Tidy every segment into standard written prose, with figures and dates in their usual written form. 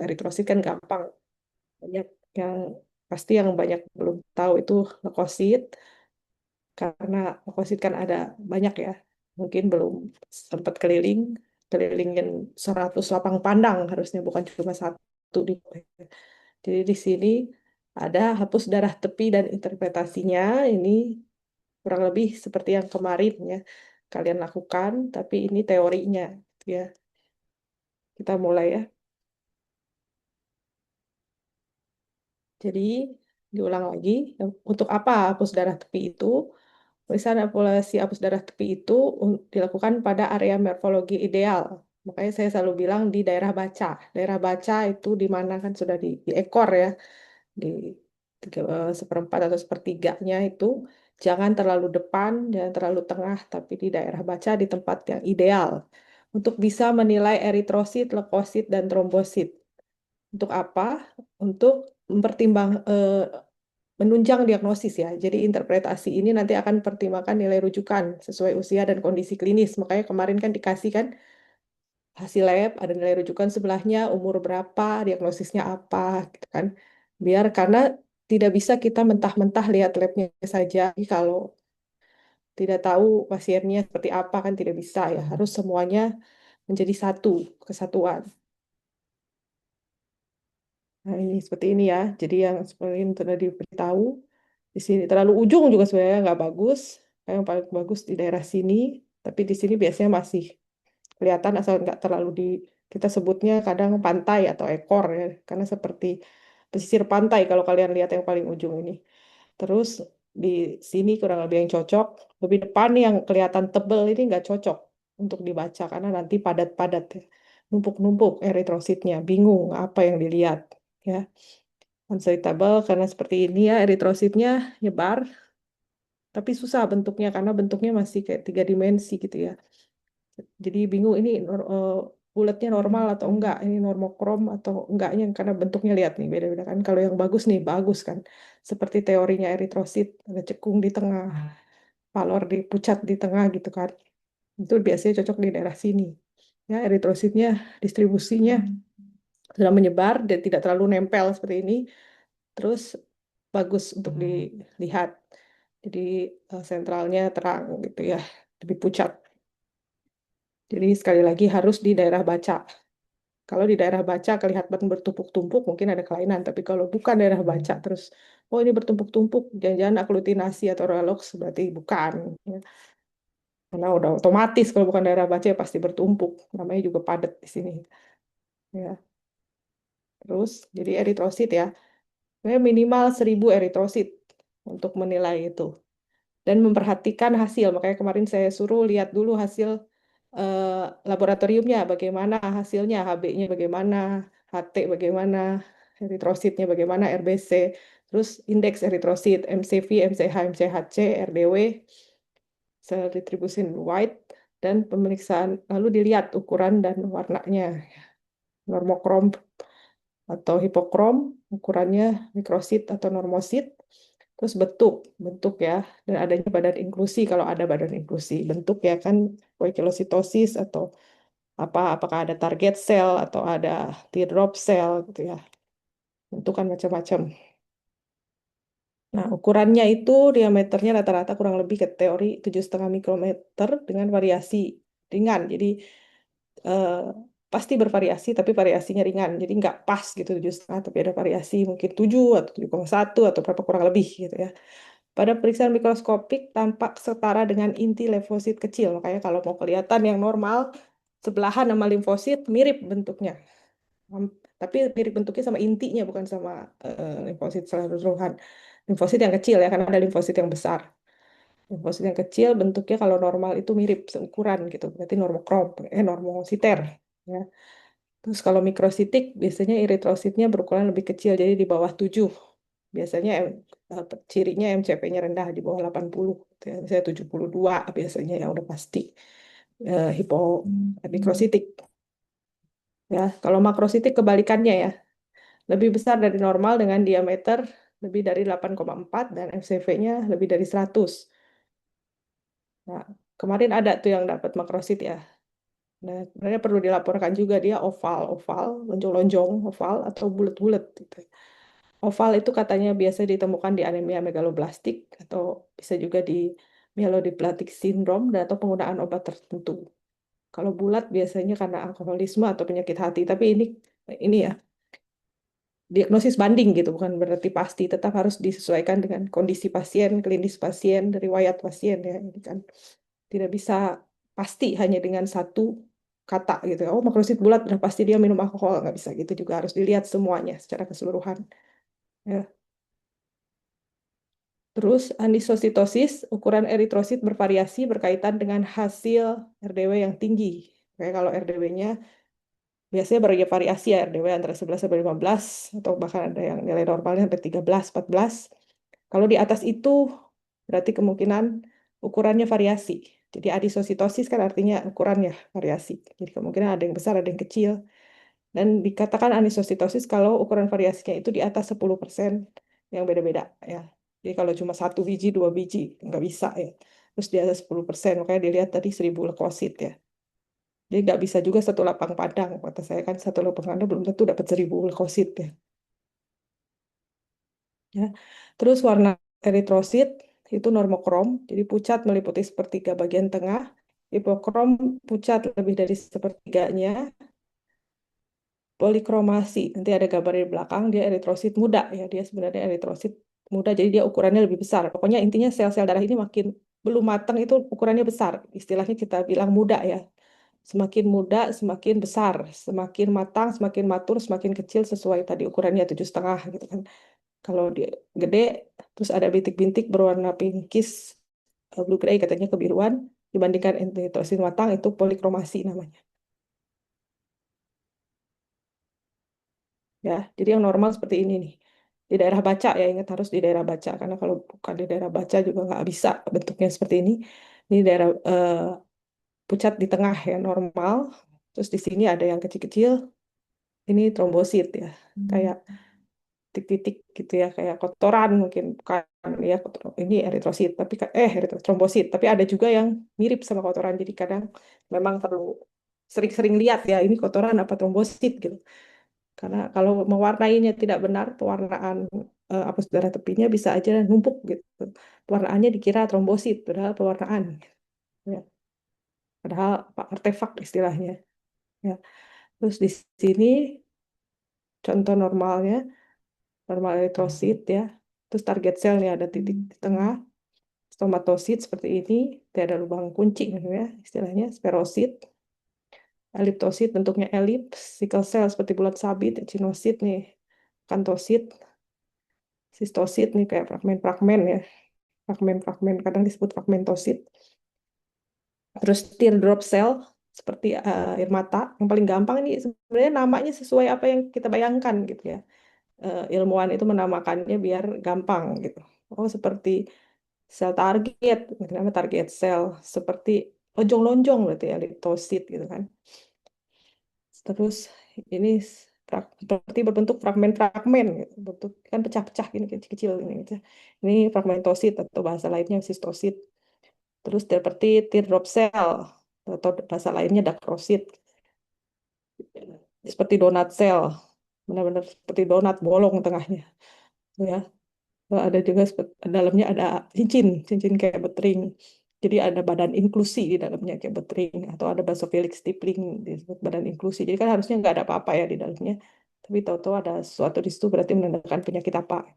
eritrosit kan gampang. Banyak yang pasti yang banyak belum tahu itu leukosit, karena leukosit kan ada banyak ya. Mungkin belum sempat kelilingin 100 lapang pandang harusnya, bukan cuma satu di. Jadi di sini ada hapus darah tepi dan interpretasinya. Ini kurang lebih seperti yang kemarin ya kalian lakukan, tapi ini teorinya ya. Kita mulai ya. Jadi diulang lagi, untuk apa hapus darah tepi itu? Pemeriksaan evaluasi hapus darah tepi itu dilakukan pada area morfologi ideal. Makanya saya selalu bilang di daerah baca. Daerah baca itu di mana kan sudah di ekor ya, di seperempat atau sepertiganya itu jangan terlalu depan, jangan terlalu tengah, tapi di daerah baca di tempat yang ideal untuk bisa menilai eritrosit, leukosit, dan trombosit. Untuk apa? Untuk menunjang diagnosis ya. Jadi interpretasi ini nanti akan pertimbangkan nilai rujukan sesuai usia dan kondisi klinis. Makanya kemarin kan dikasih kan hasil lab, ada nilai rujukan sebelahnya, umur berapa, diagnosisnya apa, gitu kan. Biar karena tidak bisa kita mentah-mentah lihat labnya saja. Kalau tidak tahu pasiennya seperti apa kan tidak bisa ya. Harus semuanya menjadi satu kesatuan. Nah, ini seperti ini ya. Jadi yang seperti ini sudah diberitahu di sini terlalu ujung juga sebenarnya nggak bagus. Yang paling bagus di daerah sini, tapi di sini biasanya masih kelihatan asal nggak terlalu di, kita sebutnya kadang pantai atau ekor ya, karena seperti pesisir pantai kalau kalian lihat yang paling ujung ini. Terus di sini kurang lebih yang cocok. Lebih depan yang kelihatan tebel ini nggak cocok untuk dibaca karena nanti padat-padat ya. Numpuk-numpuk eritrositnya, bingung apa yang dilihat ya. Unsuitable karena seperti ini ya, eritrositnya nyebar tapi susah bentuknya karena bentuknya masih kayak 3 dimensi gitu ya. Jadi bingung ini bulatnya normal atau enggak, ini normokrom atau enggaknya karena bentuknya lihat nih beda-beda kan. Kalau yang bagus nih bagus kan. Seperti teorinya eritrosit, ada cekung di tengah, palor di pucat di tengah gitu kan. Itu biasanya cocok di daerah sini. Ya, eritrositnya distribusinya sudah menyebar dan tidak terlalu nempel seperti ini. Terus bagus untuk dilihat. Jadi sentralnya terang gitu ya, lebih pucat. Jadi sekali lagi harus di daerah baca. Kalau di daerah baca kelihatan bertumpuk-tumpuk mungkin ada kelainan, tapi kalau bukan daerah baca terus, oh ini bertumpuk-tumpuk, jangan-jangan aglutinasi atau relux berarti bukan. Ya. Karena udah otomatis kalau bukan daerah baca ya pasti bertumpuk, namanya juga padat di sini. Ya. Terus jadi eritrosit ya, minimal 1.000 eritrosit untuk menilai itu. Dan memperhatikan hasil. Makanya kemarin saya suruh lihat dulu hasil laboratoriumnya, bagaimana hasilnya, HB-nya bagaimana, HT bagaimana, eritrositnya bagaimana, RBC, terus indeks eritrosit, MCV, MCH, MCHC, RDW, sel distribution white, dan pemeriksaan, lalu dilihat ukuran dan warnanya, normokrom atau hipokrom, ukurannya mikrosit atau normosit, terus bentuk, bentuk ya, dan adanya badan inklusi kalau ada badan inklusi, bentuk ya kan poikilositosis atau apakah ada target cell atau ada teardrop cell gitu ya, bentuk kan macam-macam. Nah, ukurannya itu diameternya rata-rata kurang lebih ke teori 7,5 mikrometer dengan variasi ringan. Jadi eh, pasti bervariasi, tapi variasinya ringan. Jadi nggak pas gitu 7,5, tapi ada variasi mungkin 7 atau 7,1 atau berapa kurang lebih gitu ya. Pada periksaan mikroskopik tampak setara dengan inti limfosit kecil. Makanya kalau mau kelihatan yang normal, sebelahan sama limfosit mirip bentuknya. Tapi mirip bentuknya sama intinya, bukan sama limfosit secara keseluruhan. Limfosit yang kecil ya, karena ada limfosit yang besar. Limfosit yang kecil bentuknya kalau normal itu mirip seukuran gitu. Berarti normokrom, normositer. Ya. Terus kalau mikrositik biasanya eritrositnya berukuran lebih kecil, jadi di bawah 7. Biasanya cirinya MCP-nya rendah di bawah 80, gitu ya. Misalnya 72 biasanya yang udah pasti hipo mikrositik. Ya, kalau makrositik kebalikannya ya, lebih besar dari normal dengan diameter lebih dari 8,4 dan FCV-nya lebih dari 100. Nah, kemarin ada tuh yang dapat makrosit ya. Nah, sebenarnya perlu dilaporkan juga dia oval, lonjong-lonjong, oval atau bulat-bulat gitu. Oval itu katanya biasa ditemukan di anemia megaloblastik atau bisa juga di myelodysplastic syndrome dan atau penggunaan obat tertentu. Kalau bulat biasanya karena alkoholisme atau penyakit hati, tapi ini ya diagnosis banding gitu, bukan berarti pasti, tetap harus disesuaikan dengan kondisi pasien, klinis pasien, riwayat pasien ya. Ini kan tidak bisa pasti hanya dengan satu kata gitu. Oh, makrosit bulat udah pasti dia minum alkohol, nggak bisa gitu juga, harus dilihat semuanya secara keseluruhan. Ya. Terus anisositosis, ukuran eritrosit bervariasi berkaitan dengan hasil RDW yang tinggi. Kayak kalau RDW-nya biasanya bervariasi ya, RDW antara 11 sampai 15 atau bahkan ada yang nilai normalnya sampai 13, 14. Kalau di atas itu berarti kemungkinan ukurannya variasi. Jadi anisositosis kan artinya ukurannya variasi. Jadi kemungkinan ada yang besar, ada yang kecil. Dan dikatakan anisositosis kalau ukuran variasinya itu di atas 10% yang beda-beda ya. Jadi kalau cuma satu biji, dua biji, nggak bisa ya. Terus di atas 10%, makanya dilihat tadi 1000 leukosit ya. Jadi nggak bisa juga satu lapang padang. Kata saya kan satu lapang padang belum tentu dapat 1000 leukosit ya. Ya. Terus warna eritrosit itu normokrom, jadi pucat meliputi sepertiga bagian tengah. Hipokrom pucat lebih dari sepertiganya. Polikromasi, nanti ada gambar di belakang, dia eritrosit muda ya, dia sebenarnya eritrosit muda, jadi dia ukurannya lebih besar. Pokoknya intinya sel-sel darah ini makin belum matang itu ukurannya besar. Istilahnya kita bilang muda ya. Semakin muda, semakin besar, semakin matang, semakin matur, semakin kecil sesuai tadi ukurannya 7,5 gitu kan. Kalau dia gede, terus ada bintik-bintik berwarna pinkish, blue gray katanya kebiruan, dibandingkan eritrosit matang itu polikromasi namanya. Ya, jadi yang normal seperti ini nih. Di daerah baca ya, ingat harus di daerah baca karena kalau bukan di daerah baca juga nggak bisa bentuknya seperti ini. Ini daerah pucat di tengah ya normal. Terus di sini ada yang kecil-kecil. Ini trombosit ya, kayak titik-titik gitu ya, kayak kotoran mungkin bukan ya ini eritrosit tapi trombosit tapi ada juga yang mirip sama kotoran. Jadi kadang memang perlu sering-sering lihat ya ini kotoran apa trombosit gitu. Karena kalau mewarnainya tidak benar, pewarnaan apus darah tepinya bisa aja numpuk gitu. Pewarnaannya dikira trombosit, padahal pewarnaan. Ya. Padahal artefak istilahnya. Ya. Terus di sini contoh normalnya, normal eritrosit ya. Terus target selnya ada titik di tengah, stomatosit seperti ini, tidak ada lubang kunci gitu ya, istilahnya sperosit, eliptosit bentuknya elips, sickle cell seperti bulat sabit, echinosit nih, kantosit, sistosit nih kayak fragmen-fragmen ya. Fragmen-fragmen kadang disebut fragmentosit. Terus teardrop cell seperti air mata yang paling gampang ini sebenarnya namanya sesuai apa yang kita bayangkan gitu ya. Ilmuwan itu menamakannya biar gampang gitu. Oh seperti sel target, nama target sel seperti lonjong-lonjong berarti ya liptosit gitu kan. Terus ini seperti berbentuk fragmen-fragmen gitu. Bentuk kan pecah-pecah gini kecil-kecil ini gitu. Ini fragmentosit atau bahasa lainnya sistosit. Terus seperti teardrop cell atau bahasa lainnya dakrosit, seperti donat cell, benar-benar seperti donat bolong tengahnya, ya. Ada juga dalamnya ada cincin, cincin kayak betering. Jadi ada badan inklusi di dalamnya kayak betering atau ada basophilic stippling disebut badan inklusi. Jadi kan harusnya nggak ada apa-apa ya di dalamnya, tapi tahu-tahu ada sesuatu di situ berarti menandakan penyakit apa,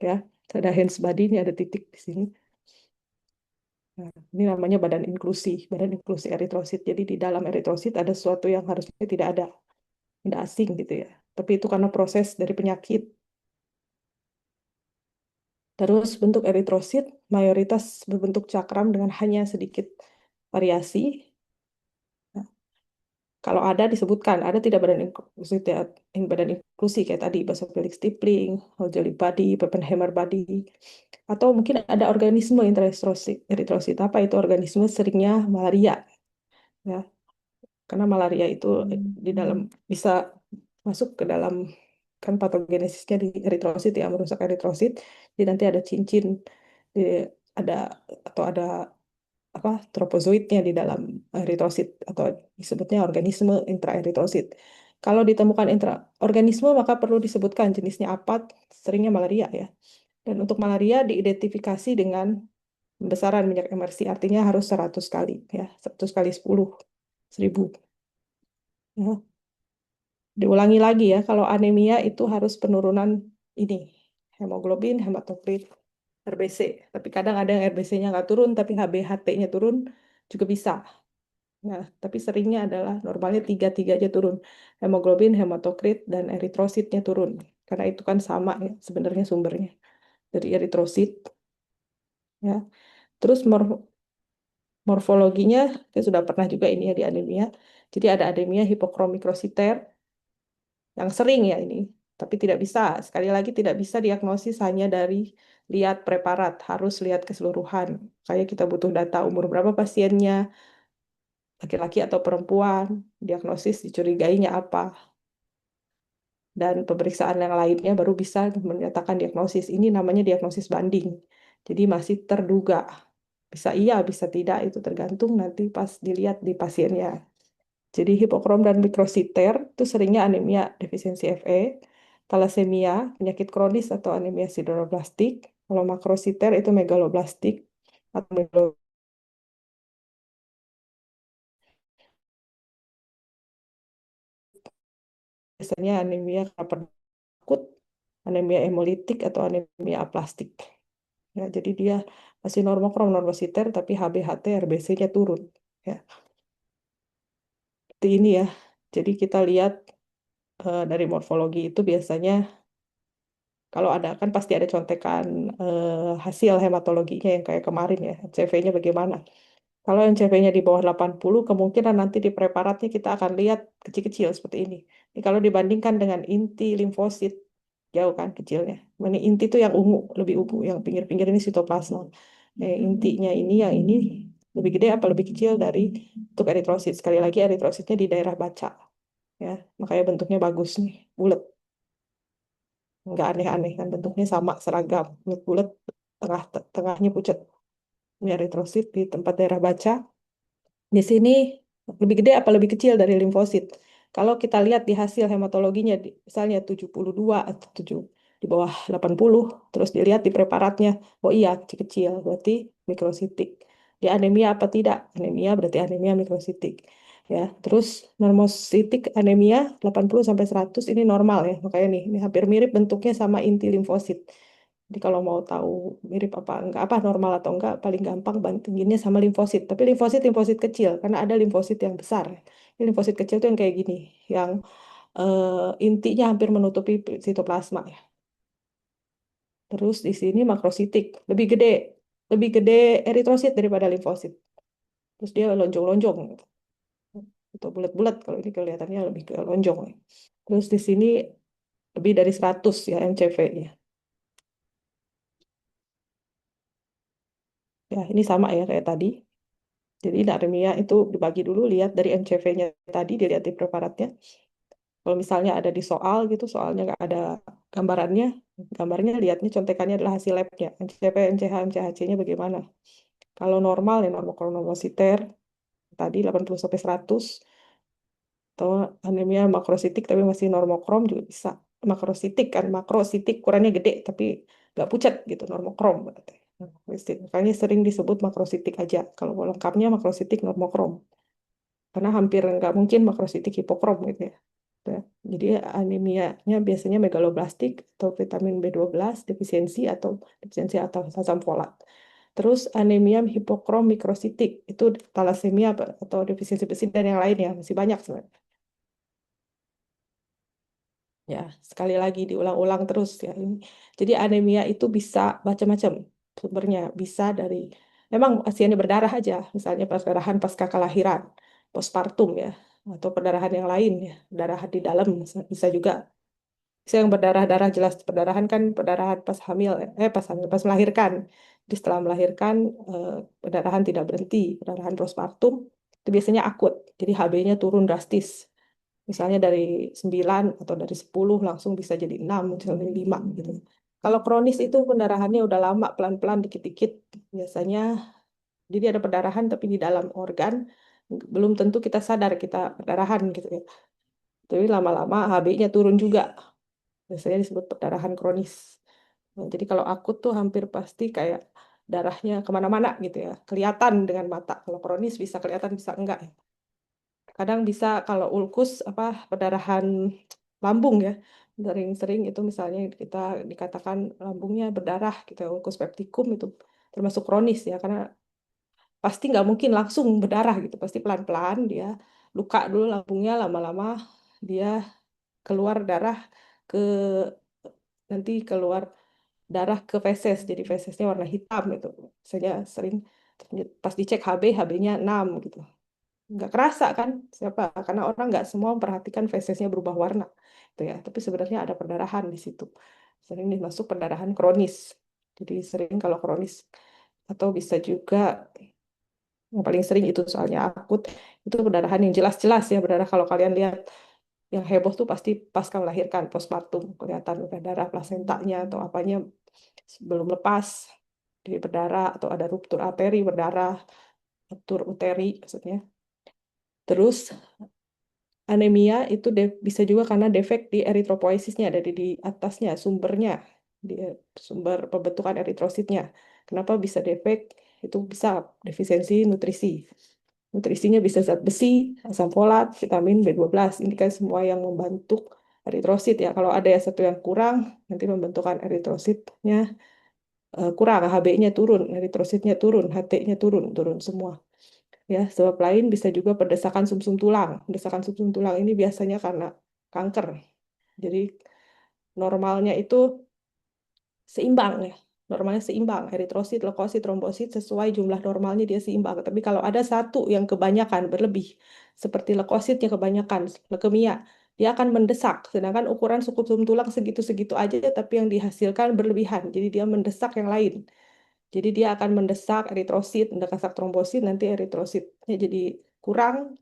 ya. Ada Hens body ini ada titik di sini. Nah, ini namanya badan inklusi eritrosit. Jadi di dalam eritrosit ada sesuatu yang harusnya tidak asing gitu ya. Tapi itu karena proses dari penyakit. Terus bentuk eritrosit mayoritas berbentuk cakram dengan hanya sedikit variasi. Nah, kalau ada disebutkan, ada tidak badan inklusi, badan inklusi kayak tadi basophilic stippling, Holzeli body, Pappenheimer body, atau mungkin ada organisme intraeritrosit. Eritrosit apa itu organisme seringnya malaria, ya. Karena malaria itu di dalam bisa masuk ke dalam kan patogenesisnya di eritrosit ya merusak eritrosit. Jadi nanti ada cincin, di, ada atau ada apa tropozoitnya di dalam eritrosit atau disebutnya organisme intraeritrosit. Kalau ditemukan intraorganisme maka perlu disebutkan jenisnya apa, seringnya malaria ya. Dan untuk malaria diidentifikasi dengan besaran minyak emersi, artinya harus 100 kali ya, 100 kali 10 1000 ya. Diulangi lagi ya, kalau anemia itu harus penurunan ini, hemoglobin, hematokrit, RBC. Tapi kadang ada yang RBC-nya nggak turun, tapi HbHT-nya turun juga bisa. Nah, tapi seringnya adalah normalnya tiga aja turun. Hemoglobin, hematokrit, dan eritrositnya turun. Karena itu kan sama ya sebenarnya sumbernya dari eritrosit. Ya. Terus morfologinya, saya sudah pernah juga ini ya di anemia. Jadi ada anemia hipokromikrositer yang sering ya ini. Tapi tidak bisa, sekali lagi tidak bisa diagnosis hanya dari lihat preparat, harus lihat keseluruhan. Kayak kita butuh data umur berapa pasiennya, laki-laki atau perempuan, diagnosis dicurigainya apa, dan pemeriksaan yang lainnya baru bisa menyatakan diagnosis. Ini namanya diagnosis banding. Jadi masih terduga. Bisa iya, bisa tidak, itu tergantung nanti pas dilihat di pasiennya. Jadi hipokrom dan mikrositer itu seringnya anemia defisiensi Fe, talasemia, penyakit kronis atau anemia sideroblastik. Kalau makrositer itu megaloblastik atau biasanya anemia karena akut, anemia hemolitik atau anemia aplastik. Ya, jadi dia masih normokrom normositer tapi HbHT RBC-nya turun. Ya, seperti ini ya. Jadi kita lihat dari morfologi itu biasanya kalau ada kan pasti ada contekan hasil hematologinya yang kayak kemarin ya, CV-nya bagaimana. Kalau yang CV-nya di bawah 80, kemungkinan nanti di preparatnya kita akan lihat kecil-kecil seperti ini. Ini kalau dibandingkan dengan inti limfosit, jauh kan kecilnya. Ini inti itu yang ungu, lebih ungu. Yang pinggir-pinggir ini sitoplasma. Intinya ini, yang ini lebih gede apa lebih kecil dari untuk eritrosit. Sekali lagi eritrositnya di daerah baca. Ya, makanya bentuknya bagus nih, bulat. Nggak aneh-aneh kan, bentuknya sama, seragam. Bulat-bulat, tengahnya pucat. Ini eritrosit di tempat daerah baca. Di sini lebih gede apa lebih kecil dari limfosit? Kalau kita lihat di hasil hematologinya, misalnya 72 atau 7 di bawah 80, terus dilihat di preparatnya, oh iya kecil-kecil, berarti mikrositik. Di anemia apa tidak? Anemia berarti anemia mikrositik. Ya, terus normositik anemia 80 sampai 100 ini normal ya. Makanya nih, ini hampir mirip bentuknya sama inti limfosit. Jadi kalau mau tahu mirip apa enggak, apa normal atau enggak, paling gampang bandinginnya sama limfosit. Tapi limfosit kecil, karena ada limfosit yang besar. Ini limfosit kecil tuh yang kayak gini, yang intinya hampir menutupi sitoplasma ya. Terus di sini makrositik, lebih gede eritrosit daripada limfosit. Terus dia lonjong-lonjong, atau bulat-bulat. Kalau ini kelihatannya lebih ke lonjong. Terus di sini lebih dari 100 ya MCV-nya. Ya, ini sama ya kayak tadi. Jadi anemia itu dibagi dulu, lihat dari MCV-nya tadi, dilihat di preparatnya. Kalau misalnya ada di soal gitu, soalnya nggak ada gambarannya, gambarnya lihatnya contekannya adalah hasil labnya, MCV, MCH, MCHC-nya bagaimana. Kalau normal ya normokronomositer, tadi 80 sampai 100, atau anemia makrositik tapi masih normokrom juga bisa. Makrositik kan, makrositik ukurannya gede tapi nggak pucat gitu, normokrom berarti. Makanya sering disebut makrositik aja. Kalau lengkapnya makrositik normokrom. Karena hampir nggak mungkin makrositik hipokrom gitu ya. Ya. Jadi anemianya biasanya megaloblastik atau vitamin B12 defisiensi atau defisiensi atau asam folat. Terus anemia hipokrom mikrositik itu talasemia atau defisiensi besi dan yang lainnya masih banyak sebenarnya. Ya, sekali lagi diulang-ulang terus ya ini. Jadi anemia itu bisa macam-macam sumbernya, bisa dari memang pasiennya berdarah aja, misalnya perdarahan pasca kelahiran, postpartum ya, atau perdarahan yang lain ya, darah di dalam bisa juga. Bisa yang berdarah-darah jelas perdarahan kan perdarahan pas hamil, pas hamil, pas melahirkan. Jadi setelah melahirkan eh, perdarahan tidak berhenti, perdarahan postpartum itu biasanya akut. Jadi HB-nya turun drastis. Misalnya dari 9 atau dari 10 langsung bisa jadi 6, misalnya dari 5 gitu. Kalau kronis itu pendarahannya udah lama, pelan-pelan, dikit-dikit. Biasanya Jadi ada perdarahan tapi di dalam organ belum tentu kita sadar kita perdarahan gitu ya. Tapi lama-lama HB-nya turun juga. Biasanya disebut perdarahan kronis. Nah, jadi kalau akut tuh hampir pasti kayak darahnya kemana-mana gitu ya. Kelihatan dengan mata. Kalau kronis bisa kelihatan bisa enggak. Kadang bisa kalau ulkus apa perdarahan lambung ya. Sering-sering itu misalnya kita dikatakan lambungnya berdarah gitu ya. Ulkus peptikum itu termasuk kronis ya karena pasti nggak mungkin langsung berdarah gitu. Pasti pelan-pelan dia luka dulu lambungnya lama-lama dia keluar darah ke nanti keluar darah ke feses jadi fesesnya warna hitam itu saya sering pas dicek HB-nya 6 gitu nggak kerasa kan siapa karena orang nggak semua memperhatikan fesesnya berubah warna itu ya tapi sebenarnya ada perdarahan di situ sering dimasuk perdarahan kronis jadi sering kalau kronis atau bisa juga yang paling sering itu soalnya akut itu perdarahan yang jelas-jelas ya berdarah kalau kalian lihat yang heboh tuh pasti pasca melahirkan postpartum kelihatan udah darah plasentanya atau apanya belum lepas di berdarah atau ada ruptur arteri berdarah ruptur uteri maksudnya terus anemia itu bisa juga karena defek di eritropoiesisnya dari di atasnya sumbernya di sumber pembentukan eritrositnya kenapa bisa defek itu bisa defisiensi nutrisi nutrisinya bisa zat besi asam folat vitamin B12 ini kan semua yang membentuk eritrosit ya kalau ada yang satu yang kurang nanti pembentukan eritrositnya kurang, HB-nya turun, eritrositnya turun, HT-nya turun, turun semua. Ya, sebab lain bisa juga perdesakan sumsum tulang. Perdesakan sumsum tulang ini biasanya karena kanker. Jadi normalnya itu seimbang ya. Normalnya seimbang, eritrosit, leukosit, trombosit sesuai jumlah normalnya dia seimbang. Tapi kalau ada satu yang kebanyakan berlebih, seperti leukositnya kebanyakan, leukemia, dia akan mendesak. Sedangkan ukuran sumsum tulang segitu-segitu aja, tapi yang dihasilkan berlebihan. Jadi dia mendesak yang lain. Jadi dia akan mendesak eritrosit, mendesak trombosit, nanti eritrositnya jadi kurang,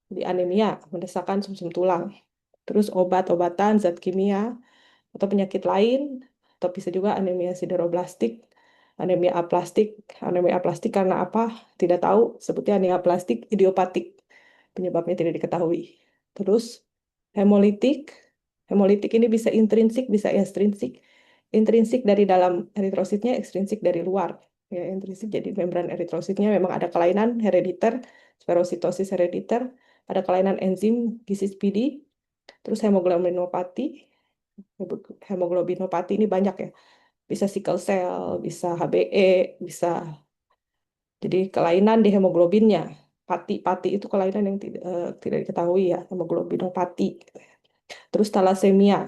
jadi anemia, mendesakan sumsum tulang. Terus obat-obatan, zat kimia, atau penyakit lain, atau bisa juga anemia sideroblastik, anemia aplastik. Anemia aplastik karena apa? Tidak tahu, sebutnya anemia aplastik idiopatik. Penyebabnya tidak diketahui. Terus hemolitik, hemolitik ini bisa intrinsik, bisa ekstrinsik. Intrinsik dari dalam eritrositnya, ekstrinsik dari luar. Ya, intrinsik jadi membran eritrositnya memang ada kelainan herediter, spherositosis herediter, ada kelainan enzim gisis PD, terus hemoglobinopati. Hemoglobinopati ini banyak ya. Bisa sickle cell, bisa HBE, bisa jadi kelainan di hemoglobinnya. Pati itu kelainan yang tidak diketahui ya, hemoglobinopati. Terus talasemia,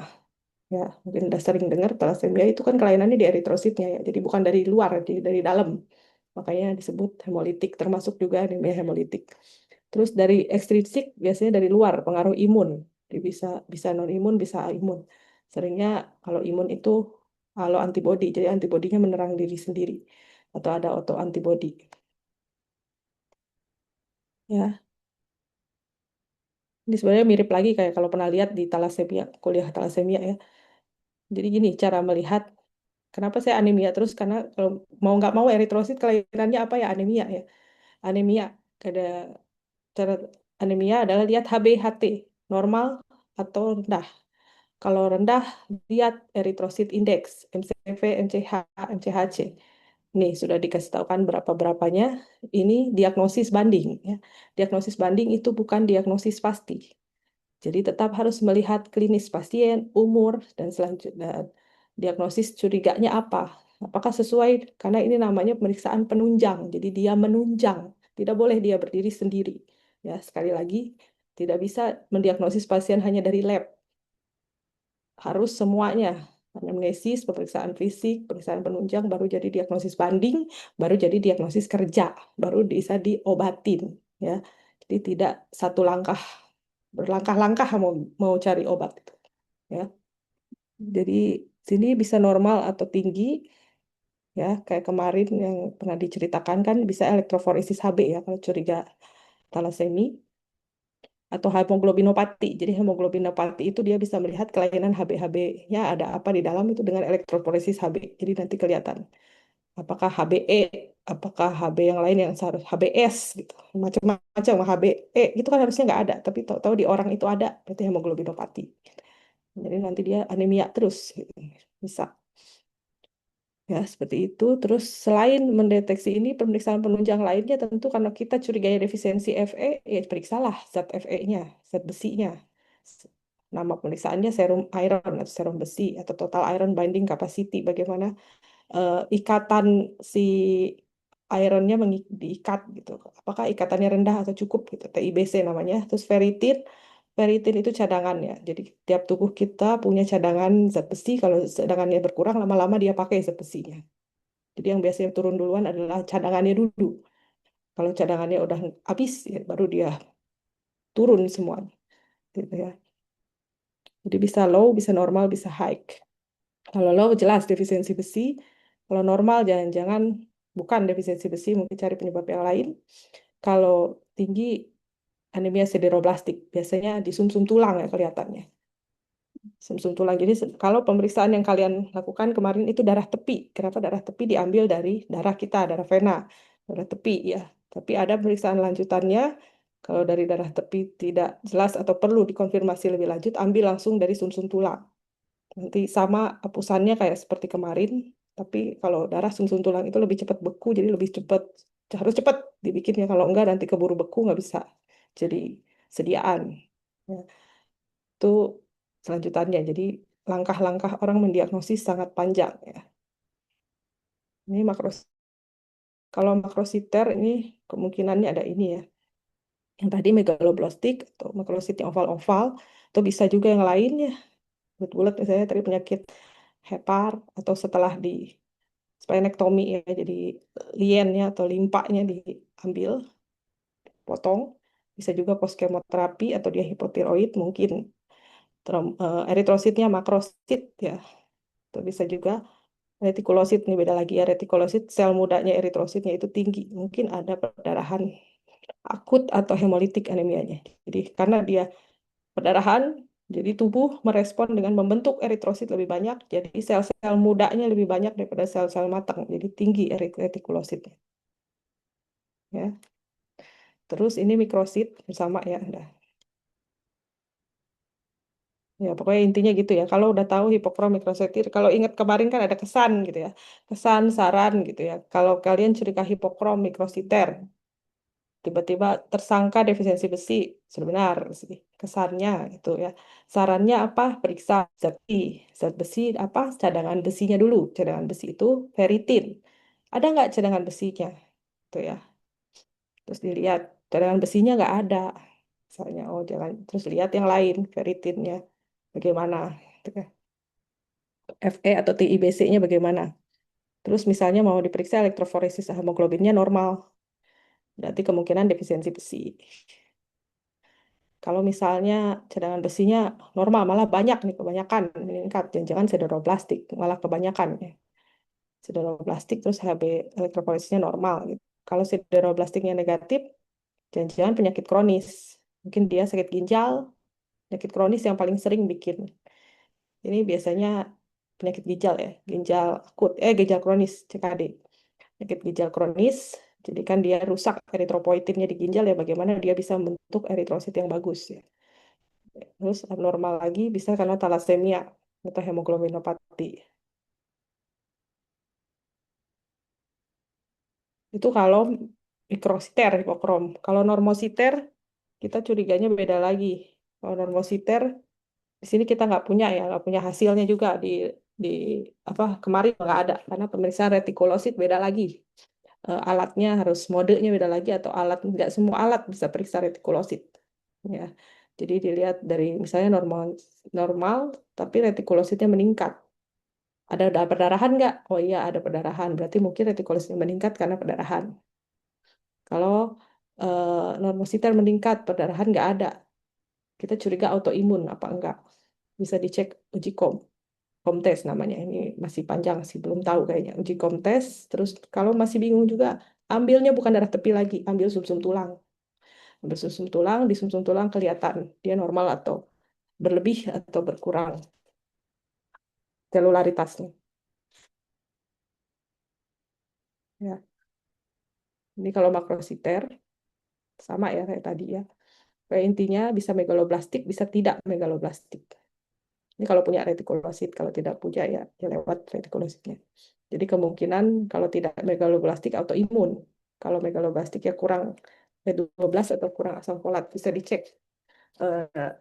ya mungkin udah sering dengar talasemia itu kan kelainannya di eritrositnya ya, jadi bukan dari luar, jadi dari dalam. Makanya disebut hemolitik, termasuk juga anemia hemolitik. Terus dari ekstrinsik biasanya dari luar, pengaruh imun. Jadi bisa bisa non imun, bisa imun. Seringnya kalau imun itu kalau antibodi, jadi antibodinya menyerang diri sendiri atau ada autoantibody. Ya, ini sebenarnya mirip lagi kayak kalau pernah lihat di talasemia, kuliah talasemia ya. Jadi gini cara melihat kenapa saya anemia terus karena kalau mau nggak mau eritrosit kelainannya apa ya anemia ya. Anemia ada cara anemia adalah lihat HB-HT normal atau rendah. Kalau rendah lihat eritrosit index MCV, MCH, MCHC. Nih sudah dikasih tahu kan berapa-berapanya. Ini diagnosis banding ya. Diagnosis banding itu bukan diagnosis pasti. Jadi tetap harus melihat klinis pasien, umur, dan selanjutnya diagnosis curiganya apa. Apakah sesuai? Karena ini namanya pemeriksaan penunjang. Jadi dia menunjang. Tidak boleh dia berdiri sendiri. Ya, sekali lagi, tidak bisa mendiagnosis pasien hanya dari lab. Harus semuanya. Anamnesis, pemeriksaan fisik, pemeriksaan penunjang, baru jadi diagnosis banding, baru jadi diagnosis kerja, baru bisa diobatin. Ya, jadi tidak satu langkah berlangkah-langkah mau mau cari obat itu ya jadi sini bisa normal atau tinggi ya kayak kemarin yang pernah diceritakan kan bisa elektroforesis HB ya kalau curiga talasemi atau hemoglobinopati jadi hemoglobinopati itu dia bisa melihat kelainan HB-HB-nya ada apa di dalam itu dengan elektroforesis HB jadi nanti kelihatan apakah HbE, apakah Hb yang lain yang seharus HbS gitu, macam-macam HbE itu kan harusnya nggak ada, tapi tahu-tahu di orang itu ada, berarti hemoglobinopati. Jadi nanti dia anemia terus gitu. Bisa. Ya, seperti itu. Terus selain mendeteksi ini, pemeriksaan penunjang lainnya tentu karena kita curigai defisiensi Fe, ya periksalah zat Fe-nya, zat besinya. S- Nama pemeriksaannya serum iron atau serum besi atau total iron binding capacity. Bagaimana ikatan si ironnya diikat gitu. Apakah ikatannya rendah atau cukup gitu. TIBC namanya. Terus ferritin, ferritin itu cadangan ya. Jadi tiap tubuh kita punya cadangan zat besi. Kalau cadangannya berkurang, lama-lama dia pakai zat besinya. Jadi yang biasanya turun duluan adalah cadangannya dulu. Kalau cadangannya udah habis, ya baru dia turun semuanya. Gitu ya. Jadi bisa low, bisa normal, bisa high. Kalau low jelas defisiensi besi. Kalau normal jangan-jangan bukan defisiensi besi, mungkin cari penyebab yang lain. Kalau tinggi anemia sideroblastik, biasanya di sumsum tulang ya kelihatannya. Sumsum tulang. Jadi kalau pemeriksaan yang kalian lakukan kemarin itu darah tepi. Kenapa darah tepi diambil dari darah kita, darah vena, darah tepi ya. Tapi ada pemeriksaan lanjutannya. Kalau dari darah tepi tidak jelas atau perlu dikonfirmasi lebih lanjut, ambil langsung dari sumsum tulang. Nanti sama hapusannya kayak seperti kemarin, tapi kalau darah sumsum tulang itu lebih cepat beku, jadi lebih cepat harus cepat dibikinnya. Kalau enggak nanti keburu beku nggak bisa jadi sediaan. Ya, itu selanjutannya. Jadi langkah-langkah orang mendiagnosis sangat panjang ya. Ini makros. Kalau makrositer ini kemungkinannya ada ini ya. Yang tadi megaloblastik atau makrosit yang oval-oval, atau bisa juga yang lainnya. Bulat-bulat misalnya tadi penyakit hepar atau setelah di splenektomi ya, jadi liennya atau limpanya diambil, potong. Bisa juga post kemoterapi atau dia hipotiroid mungkin eritrositnya makrosit ya. Atau bisa juga retikulosit, ini beda lagi ya, retikulosit sel mudanya eritrositnya itu tinggi. Mungkin ada perdarahan akut atau hemolitik anemianya. Jadi karena dia perdarahan, jadi tubuh merespon dengan membentuk eritrosit lebih banyak, jadi sel-sel mudanya lebih banyak daripada sel-sel matang, jadi tinggi retikulositnya. Ya. Terus ini mikrosit bersama ya. Udah. Ya, pokoknya intinya gitu ya. Kalau udah tahu hipokrom mikrosetir, kalau ingat kemarin kan ada kesan gitu ya. Kesan, saran gitu ya. Kalau kalian curiga hipokrom mikrositer, tiba-tiba tersangka defisiensi besi, sudah benar sih. Kesannya gitu ya. Sarannya apa? Periksa zat besi. Zat besi apa? Cadangan besinya dulu. Cadangan besi itu ferritin. Ada nggak cadangan besinya? Tuh ya. Terus dilihat cadangan besinya nggak ada. Misalnya, oh jangan. Terus lihat yang lain, ferritinnya bagaimana. Gitu kan. Fe atau TIBC-nya bagaimana. Terus misalnya mau diperiksa elektroforesis hemoglobinnya normal. Berarti kemungkinan defisiensi besi. Kalau misalnya cadangan besinya normal, malah banyak nih, kebanyakan meningkat. Jangan-jangan sideroblastik, malah kebanyakan ya. Sideroblastik terus Hb elektroforesisnya normal gitu. Kalau sideroblastiknya negatif, jangan-jangan penyakit kronis. Mungkin dia sakit ginjal, penyakit kronis yang paling sering bikin. Ini biasanya penyakit ginjal ya, ginjal akut, ginjal kronis, CKD. Penyakit ginjal kronis, jadi kan dia rusak eritropoietinnya di ginjal ya, bagaimana dia bisa membentuk eritrosit yang bagus ya. Terus abnormal lagi bisa karena talasemia atau hemoglobinopati. Itu kalau mikrositer, hipokrom. Kalau normositer, kita curiganya beda lagi. Kalau normositer, di sini kita nggak punya ya, nggak punya hasilnya juga di apa kemarin nggak ada karena pemeriksaan retikulosit beda lagi. Alatnya harus modenya beda lagi atau alat nggak semua alat bisa periksa retikulosit. Ya, jadi dilihat dari misalnya normal normal tapi retikulositnya meningkat. Ada perdarahan nggak? Oh iya ada perdarahan. Berarti mungkin retikulositnya meningkat karena perdarahan. Kalau normositer meningkat, perdarahan nggak ada. Kita curiga autoimun apa enggak. Bisa dicek uji komtes namanya. Ini masih panjang sih, belum tahu kayaknya. Uji komtes, terus kalau masih bingung juga, ambilnya bukan darah tepi lagi, ambil sumsum tulang. Ambil sumsum tulang, di sumsum tulang kelihatan dia normal atau berlebih atau berkurang selularitasnya. Ya, ini kalau makrositer sama ya kayak tadi ya. Kayak intinya bisa megaloblastik, bisa tidak megaloblastik. Ini kalau punya retikulosit, kalau tidak punya ya, ya lewat retikulositnya. Jadi kemungkinan kalau tidak megaloblastik autoimun. Kalau megaloblastik ya kurang B12 atau kurang asam folat, bisa dicek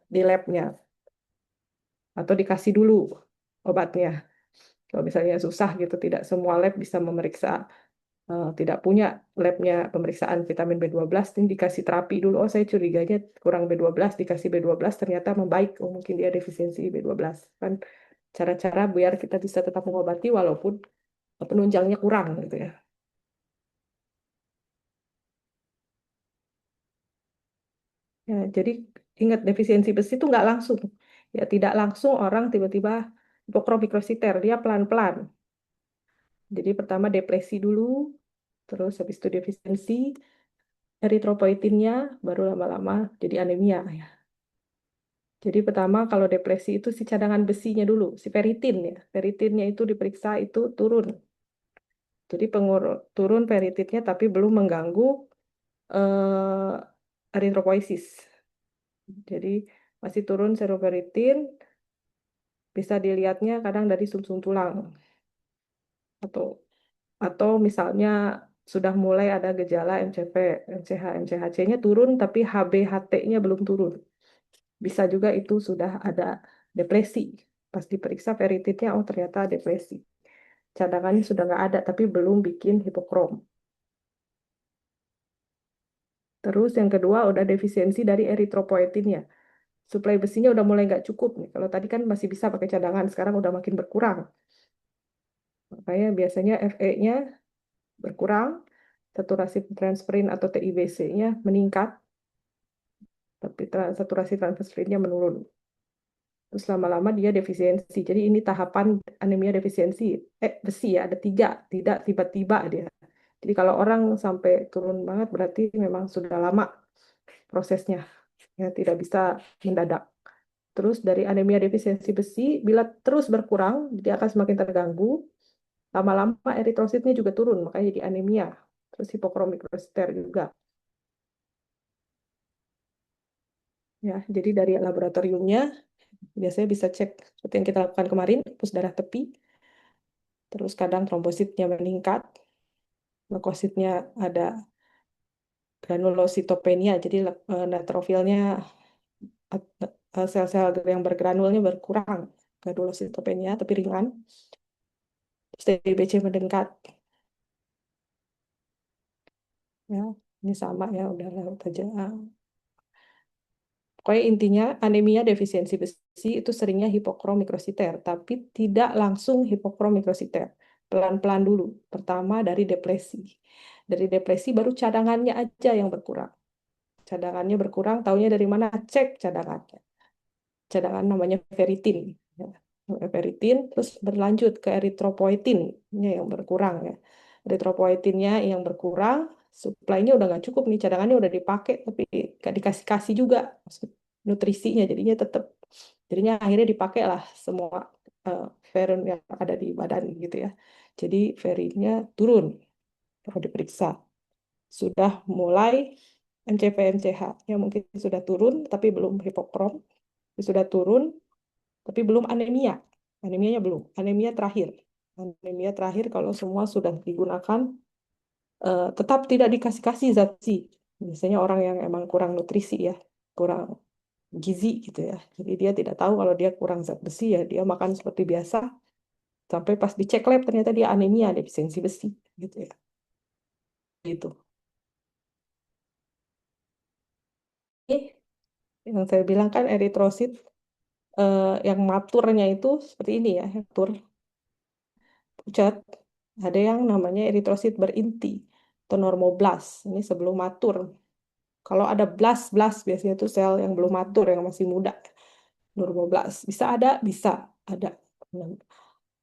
di labnya atau dikasih dulu obatnya. Kalau misalnya susah gitu, tidak semua lab bisa memeriksa, tidak punya labnya pemeriksaan vitamin B12, ini dikasih terapi dulu. Oh, saya curiganya kurang B12, dikasih B12, ternyata membaik. Oh, mungkin dia defisiensi B12. Kan cara-cara biar kita bisa tetap mengobati walaupun penunjangnya kurang gitu ya. Ya, jadi ingat defisiensi besi itu nggak langsung. Ya, tidak langsung orang tiba-tiba hipokromikrositer, dia pelan-pelan. Jadi pertama depresi dulu, terus habis itu defisiensi, eritropoietinnya baru lama-lama jadi anemia ya. Jadi pertama kalau depresi itu si cadangan besinya dulu, si ferritin ya. Ferritinnya itu diperiksa itu turun. Jadi turun ferritinnya tapi belum mengganggu eritropoiesis. Jadi masih turun seroferritin, bisa dilihatnya kadang dari sumsum tulang atau misalnya sudah mulai ada gejala MCP, MCH, MCHC-nya turun tapi HB-HT-nya belum turun. Bisa juga itu sudah ada depresi. Pas diperiksa ferritinnya, oh ternyata depresi. Cadangannya sudah nggak ada tapi belum bikin hipokrom. Terus yang kedua udah defisiensi dari eritropoietinnya. Suplai besinya udah mulai nggak cukup nih. Kalau tadi kan masih bisa pakai cadangan, sekarang udah makin berkurang. Makanya biasanya Fe-nya berkurang, saturasi transferin atau TIBC-nya meningkat, tapi saturasi transferinnya menurun. Terus lama-lama dia defisiensi. Jadi ini tahapan anemia defisiensi. Besi ya, ada tiga. Tidak tiba-tiba dia. Jadi kalau orang sampai turun banget berarti memang sudah lama prosesnya. Ya, tidak bisa mendadak. Terus dari anemia defisiensi besi, bila terus berkurang, dia akan semakin terganggu. Lama-lama eritrositnya juga turun, makanya jadi anemia. Terus hipokromikrositer juga. Ya, jadi dari laboratoriumnya biasanya bisa cek seperti yang kita lakukan kemarin, pus darah tepi, terus kadang trombositnya meningkat, leukositnya ada granulositopenia, jadi neutrofilnya, sel-sel yang bergranulnya berkurang, granulositopenia tapi ringan, terus TBC meningkat. Ya, ini sama ya, udah lewat aja. Pokoknya intinya anemia defisiensi besi itu seringnya hipokromikrositer, tapi tidak langsung hipokromikrositer. Pelan-pelan dulu. Pertama dari depresi. Dari depresi baru cadangannya aja yang berkurang. Cadangannya berkurang, taunya dari mana? Cek cadangannya. Cadangan namanya ferritin. Ya. Ferritin, terus berlanjut ke eritropoietin yang berkurang ya. Eritropoietinnya yang berkurang, suplainya udah nggak cukup nih, cadangannya udah dipakai tapi nggak dikasih-kasih juga maksud nutrisinya, jadinya akhirnya dipakai lah semua ferrin yang ada di badan gitu ya. Jadi ferrinnya turun, perlu diperiksa. Sudah mulai MCV MCH-nya mungkin sudah turun tapi belum hipokrom, sudah turun tapi belum anemia. Anemianya belum. Anemia terakhir. Anemia terakhir kalau semua sudah digunakan, tetap tidak dikasih-kasih zat besi. Biasanya orang yang emang kurang nutrisi ya, kurang gizi gitu ya. Jadi dia tidak tahu kalau dia kurang zat besi ya, dia makan seperti biasa. Sampai pas dicek lab ternyata dia anemia, defisiensi besi gitu ya. Gitu. Eh, yang saya bilang kan eritrosit, yang maturnya itu seperti ini ya, yang matur pucat. Ada yang namanya eritrosit berinti atau normoblas. Ini sebelum matur. Kalau ada blast biasanya itu sel yang belum matur, yang masih muda. Normoblas. Bisa ada, bisa ada.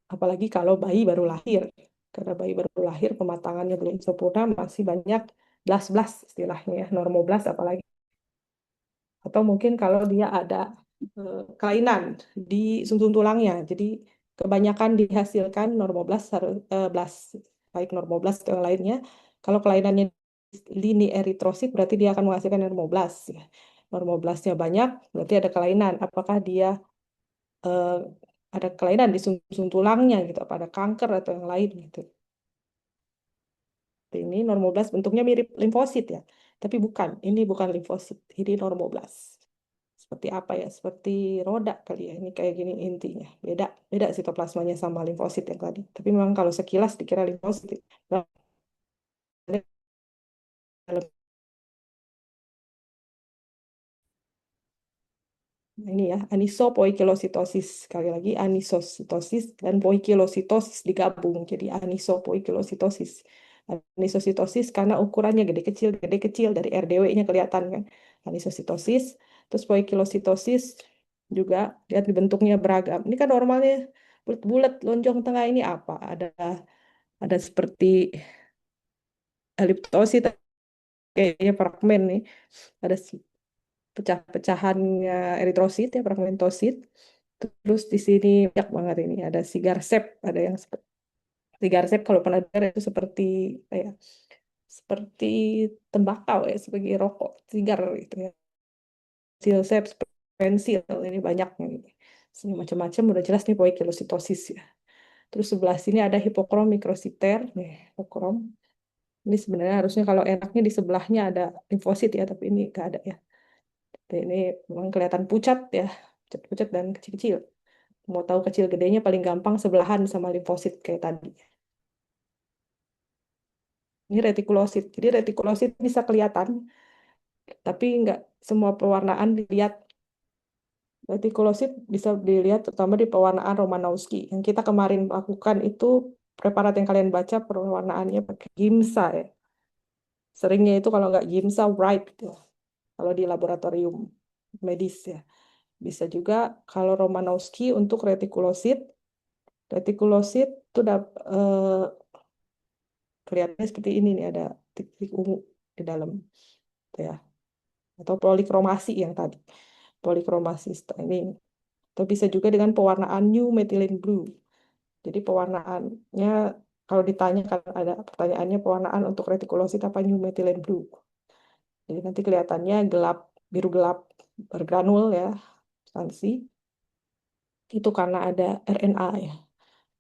Apalagi kalau bayi baru lahir. Karena bayi baru lahir, pematangannya belum sempurna, masih banyak blast istilahnya ya. Normoblas apalagi. Atau mungkin kalau dia ada kelainan di sumsum tulangnya. Jadi kebanyakan dihasilkan normoblas harus blast. baik normoblast atau yang lainnya. Kalau kelainannya lini eritrosit berarti dia akan menghasilkan normoblast ya. Normoblastnya banyak berarti ada kelainan. Apakah dia eh, ada kelainan di sumsum tulangnya gitu, apa ada kanker atau yang lain gitu. Ini normoblast bentuknya mirip limfosit ya, tapi bukan. Ini bukan limfosit, ini normoblast. Seperti apa ya? Seperti roda kali ya. Ini kayak gini intinya. Beda, beda sitoplasmanya sama limfosit yang tadi. Tapi memang kalau sekilas dikira limfosit. Nah, ini ya, anisopoikilositosis. Sekali lagi, anisositosis dan poikilositosis digabung. Jadi anisopoikilositosis. Anisositosis karena ukurannya gede kecil dari RDW-nya kelihatan kan. Anisositosis. Terus poikilositosis juga lihat di bentuknya beragam. Ini kan normalnya bulat-bulat, lonjong tengah ini apa? Ada seperti eliptosit kayaknya fragmen nih. Ada pecah-pecahannya eritrosit ya, fragmentosit. Terus di sini banyak banget ini ada cigar sap, ada yang seperti cigar sap kalau pernah dengar itu seperti kayak seperti tembakau ya, sebagai rokok, cigar gitu ya. Pensil sap, pensil ini banyak ini. Sini macam-macam udah jelas nih poikilositosis ya. Terus sebelah sini ada hipokrom mikrositer nih, hipokrom. Ini sebenarnya harusnya kalau enaknya di sebelahnya ada limfosit ya, tapi ini nggak ada ya. Ini memang kelihatan pucat ya, pucat-pucat dan kecil-kecil. Mau tahu kecil gedenya paling gampang sebelahan sama limfosit kayak tadi. Ini retikulosit. Jadi retikulosit bisa kelihatan, tapi nggak semua pewarnaan dilihat. Retikulosit bisa dilihat terutama di pewarnaan Romanowski. Yang kita kemarin lakukan itu preparat yang kalian baca pewarnaannya pakai Gimsa ya. Seringnya itu kalau nggak Gimsa, Wright ya. Kalau di laboratorium medis ya. Bisa juga kalau Romanowski untuk retikulosit. Retikulosit itu kelihatannya seperti ini nih, ada titik ungu di dalam ya, atau polikromasi yang tadi, polikromasi ini. Atau bisa juga dengan pewarnaan new methylene blue. Jadi pewarnaannya kalau ditanya kan ada pertanyaannya pewarnaan untuk retikulosit apa new methylene blue. Jadi nanti kelihatannya gelap, biru gelap bergranul ya, substansi. Itu karena ada RNA ya.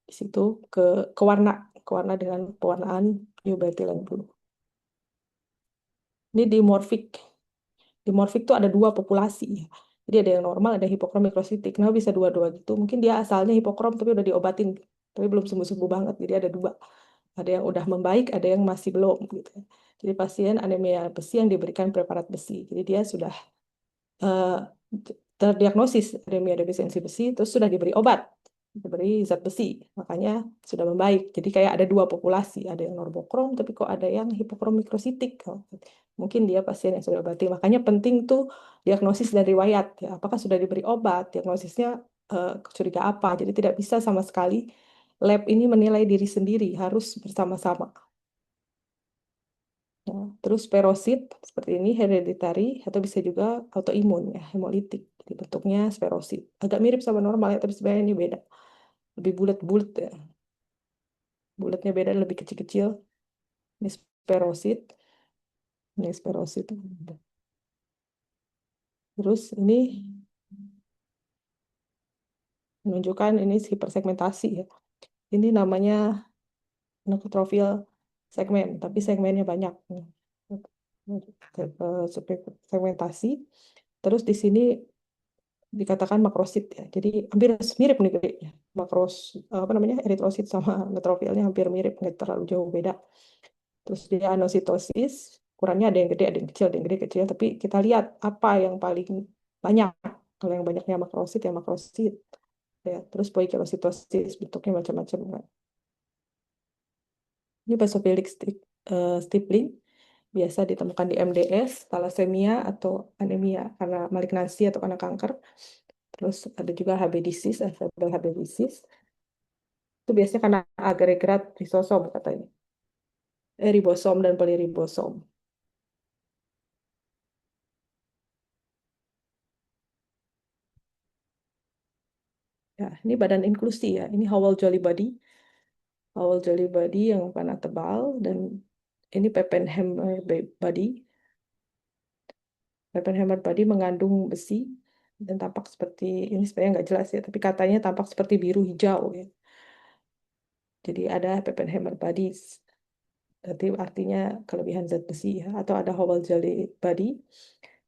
Di situ ke ke warna dengan pewarnaan new methylene blue. Ini dimorfik. Dimorfik itu ada dua populasi ya. Jadi ada yang normal, ada hipokrom mikrositik. Kenapa bisa dua-dua gitu? Mungkin dia asalnya hipokrom tapi udah diobatin, tapi belum sembuh-sembuh banget. Jadi ada dua. Ada yang udah membaik, ada yang masih belum gitu. Jadi pasien anemia besi yang diberikan preparat besi. Jadi dia sudah eh, terdiagnosis anemia defisiensi besi, terus sudah diberi obat, diberi zat besi, makanya sudah membaik. Jadi kayak ada dua populasi, ada yang normokrom, tapi kok ada yang hipokrom mikrositik. Mungkin dia pasien yang sudah obati. Makanya penting tuh diagnosis dan riwayat. Ya, apakah sudah diberi obat, diagnosisnya curiga apa. Jadi tidak bisa sama sekali lab ini menilai diri sendiri, harus bersama-sama. Nah, terus sperosit seperti ini hereditary atau bisa juga autoimun ya, hemolitik. Jadi bentuknya sperosit. Agak mirip sama normal ya, tapi sebenarnya ini beda. Lebih bulat-bulat ya. Bulatnya beda, lebih kecil-kecil. Ini sperosit. Ini sperosit. Terus ini menunjukkan ini hipersegmentasi ya. Ini namanya neutrofil segmen, tapi segmennya banyak. Segmentasi. Terus di sini dikatakan makrosit ya. Jadi hampir mirip nih gedenya. Apa namanya? Eritrosit sama neutrofilnya hampir mirip, nggak terlalu jauh beda. Terus dia anositosis, ukurannya ada yang gede, ada yang kecil, ada yang gede kecil, tapi kita lihat apa yang paling banyak. Kalau yang banyaknya makrosit ya makrosit. Ya, terus poikilositosis bentuknya macam-macam. Ini basofilik stippling biasa ditemukan di MDS, thalassemia atau anemia karena malignansi atau karena kanker. Terus ada juga HB disease, febrile HB disease. Itu biasanya karena agregat ribosom katanya. Ribosom dan poliribosom. Ya, ini badan inklusi ya. Ini Howell Jolly Body. Howell Jelly Body yang panah tebal, dan ini Pappenheimer Body. Pappenheimer Body mengandung besi dan tampak seperti, ini sebenarnya nggak jelas ya, tapi katanya tampak seperti biru hijau ya. Jadi ada Pappenheimer Body, berarti artinya kelebihan zat besi ya. Atau ada Howell Jelly Body,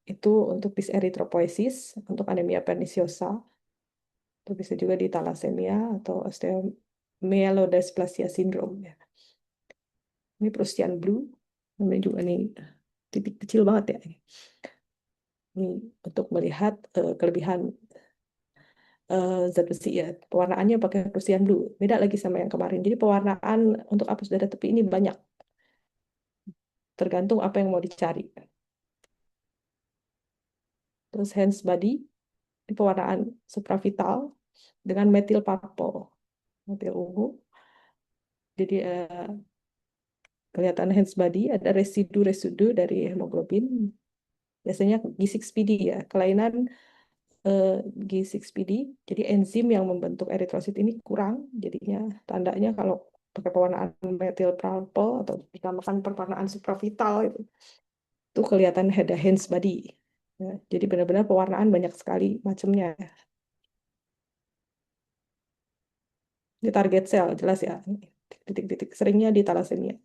itu untuk dyserythropoiesis, untuk anemia perniciosa, itu bisa juga di thalassemia atau osteomyelodysplasia syndrome ya. Ini Prussian Blue, namanya juga nih titik kecil banget ya. Ini untuk melihat kelebihan zat besi ya. Pewarnaannya pakai Prussian Blue, beda lagi sama yang kemarin. Jadi pewarnaan untuk apus darah tepi ini banyak, tergantung apa yang mau dicari. Terus Hands Body, ini pewarnaan supravital dengan metil purple, metil ungu. Jadi kelihatan Hands Body ada residu-residu dari hemoglobin. Biasanya G6PD ya, kelainan G6PD. Jadi enzim yang membentuk eritrosit ini kurang. Jadinya tandanya kalau pakai pewarnaan metil purple atau dinamakan pewarnaan supravital itu kelihatan ada Hands Body. Ya, jadi benar-benar pewarnaan banyak sekali macamnya. Di target sel jelas ya. Titik-titik seringnya di thalassemia.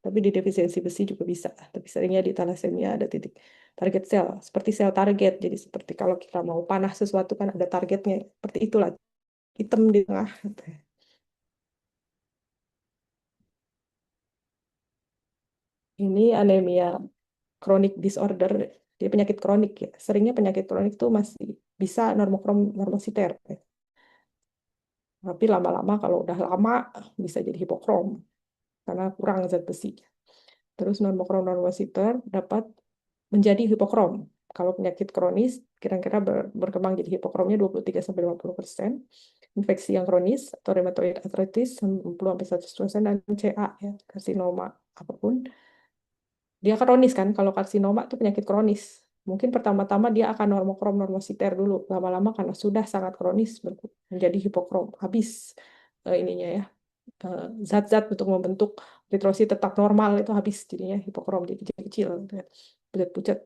Tapi di defisiensi besi juga bisa. Tapi seringnya di thalassemia ada titik target sel. Seperti sel target. Jadi seperti kalau kita mau panah sesuatu kan ada targetnya. Seperti itulah. Hitam di tengah. Ini anemia chronic disorder. Dia penyakit kronik ya. Seringnya penyakit kronik itu masih bisa normokrom normositer. Tapi lama-lama kalau udah lama bisa jadi hipokrom karena kurang zat besi. Terus normokrom normositer dapat menjadi hipokrom. Kalau penyakit kronis kira-kira berkembang jadi hipokromnya 23-50%. Infeksi yang kronis atau rheumatoid arthritis 60-100%, dan CA ya, karsinoma apapun. Dia kronis kan, kalau karsinoma itu penyakit kronis. Mungkin pertama-tama dia akan normokrom normositer dulu, lama-lama karena sudah sangat kronis menjadi hipokrom, habis ininya ya, zat-zat untuk membentuk eritrosit tetap normal itu habis, jadinya hipokrom, jadi kecil-kecil, pucat-pucat.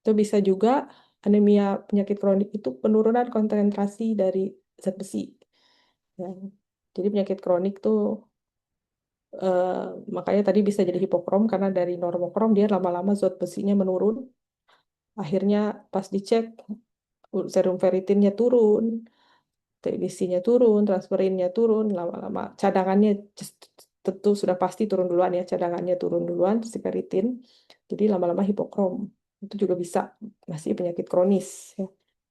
Itu bisa juga anemia penyakit kronik itu penurunan konsentrasi dari zat besi. Ya. Jadi penyakit kronik tuh eh, makanya tadi bisa jadi hipokrom karena dari normokrom dia lama-lama zat besinya menurun. Akhirnya pas dicek serum ferritinnya turun, TBC-nya turun, transferinnya turun, lama-lama cadangannya tentu sudah pasti turun duluan ya, cadangannya turun duluan, si ferritin. Jadi lama-lama hipokrom. Itu juga bisa masih penyakit kronis ya.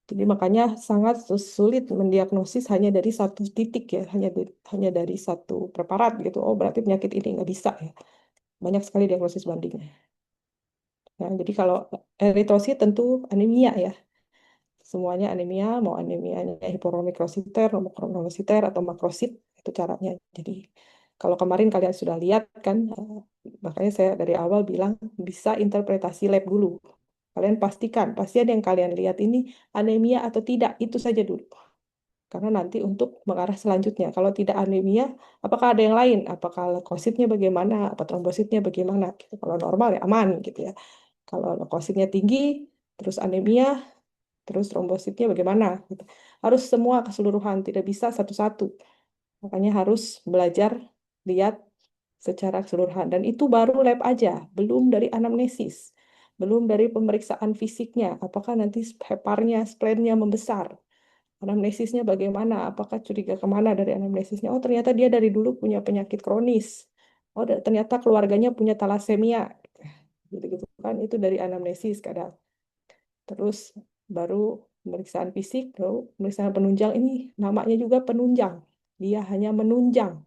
Jadi makanya sangat sulit mendiagnosis hanya dari satu titik ya, hanya dari satu preparat gitu. Oh berarti penyakit ini nggak bisa ya. Banyak sekali diagnosis bandingnya. Nah, jadi kalau eritrosit tentu anemia ya. Semuanya anemia, mau anemianya hiporomikrositer, nomokronositer, atau makrosit, itu caranya. Jadi kalau kemarin kalian sudah lihat kan, makanya saya dari awal bilang bisa interpretasi lab dulu. Kalian pastikan pasien yang kalian lihat ini anemia atau tidak, itu saja dulu. Karena nanti untuk mengarah selanjutnya, kalau tidak anemia, apakah ada yang lain? Apakah leukositnya bagaimana? Apa trombositnya bagaimana? Gitu. Kalau normal ya aman gitu ya. Kalau leukositnya tinggi, terus anemia, terus trombositnya bagaimana? Gitu. Harus semua keseluruhan, tidak bisa satu-satu. Makanya harus belajar lihat secara keseluruhan. Dan itu baru lab aja, belum dari anamnesis, belum dari pemeriksaan fisiknya. Apakah nanti heparnya, splennya membesar? Anamnesisnya bagaimana? Apakah curiga kemana dari anamnesisnya? Oh, ternyata dia dari dulu punya penyakit kronis. Oh, ternyata keluarganya punya talasemia. Gitu-gitu kan. Itu dari anamnesis kadang. Terus baru pemeriksaan fisik, baru pemeriksaan penunjang, ini namanya juga penunjang. Dia hanya menunjang,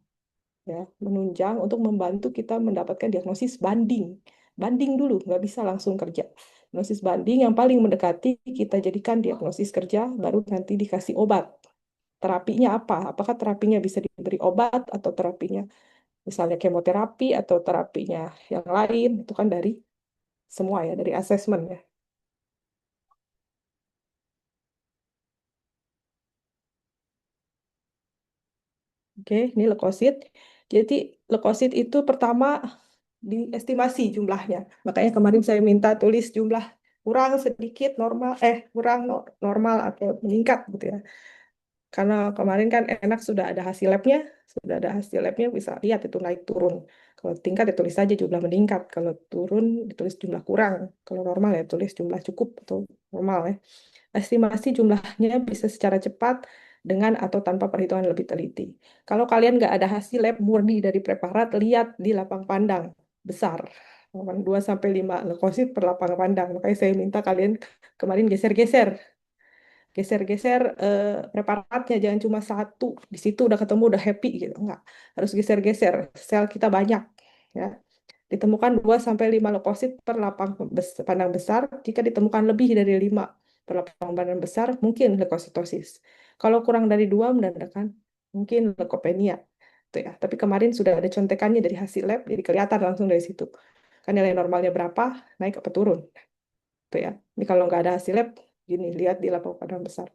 ya, menunjang untuk membantu kita mendapatkan diagnosis banding. Banding dulu, nggak bisa langsung kerja. Diagnosis banding yang paling mendekati kita jadikan diagnosis kerja, baru nanti dikasih obat. Terapinya apa? Apakah terapinya bisa diberi obat atau terapinya misalnya kemoterapi atau terapinya yang lain, itu kan dari semua ya, dari asesmen ya. Oke, ini leukosit. Jadi leukosit itu pertama diestimasi jumlahnya. Makanya kemarin saya minta tulis jumlah kurang sedikit normal, kurang normal atau meningkat gitu ya. Karena kemarin kan enak sudah ada hasil labnya, bisa lihat itu naik turun. Kalau tingkat ya tulis saja jumlah meningkat, kalau turun ditulis jumlah kurang, kalau normal ya tulis jumlah cukup atau normal ya. Estimasi jumlahnya bisa secara cepat dengan atau tanpa perhitungan lebih teliti. Kalau kalian nggak ada hasil lab murni dari preparat, lihat di lapang pandang besar. 2 sampai 5 leukosit per lapang pandang. Makanya saya minta kalian kemarin geser-geser geser-geser preparatnya, jangan cuma satu di situ udah ketemu udah happy gitu, enggak, harus geser-geser. Sel kita banyak ya, ditemukan 2 sampai 5 leukosit per lapang pandang besar. Jika ditemukan lebih dari 5 per lapang pandang besar, mungkin leukositosis. Kalau kurang dari 2 menandakan mungkin leukopenia. Tuh ya. Tapi kemarin sudah ada contekannya dari hasil lab, jadi kelihatan langsung dari situ. Kan nilai normalnya berapa, naik apa turun. Tuh ya. Ini kalau nggak ada hasil lab, gini, lihat di lapang pandang besar.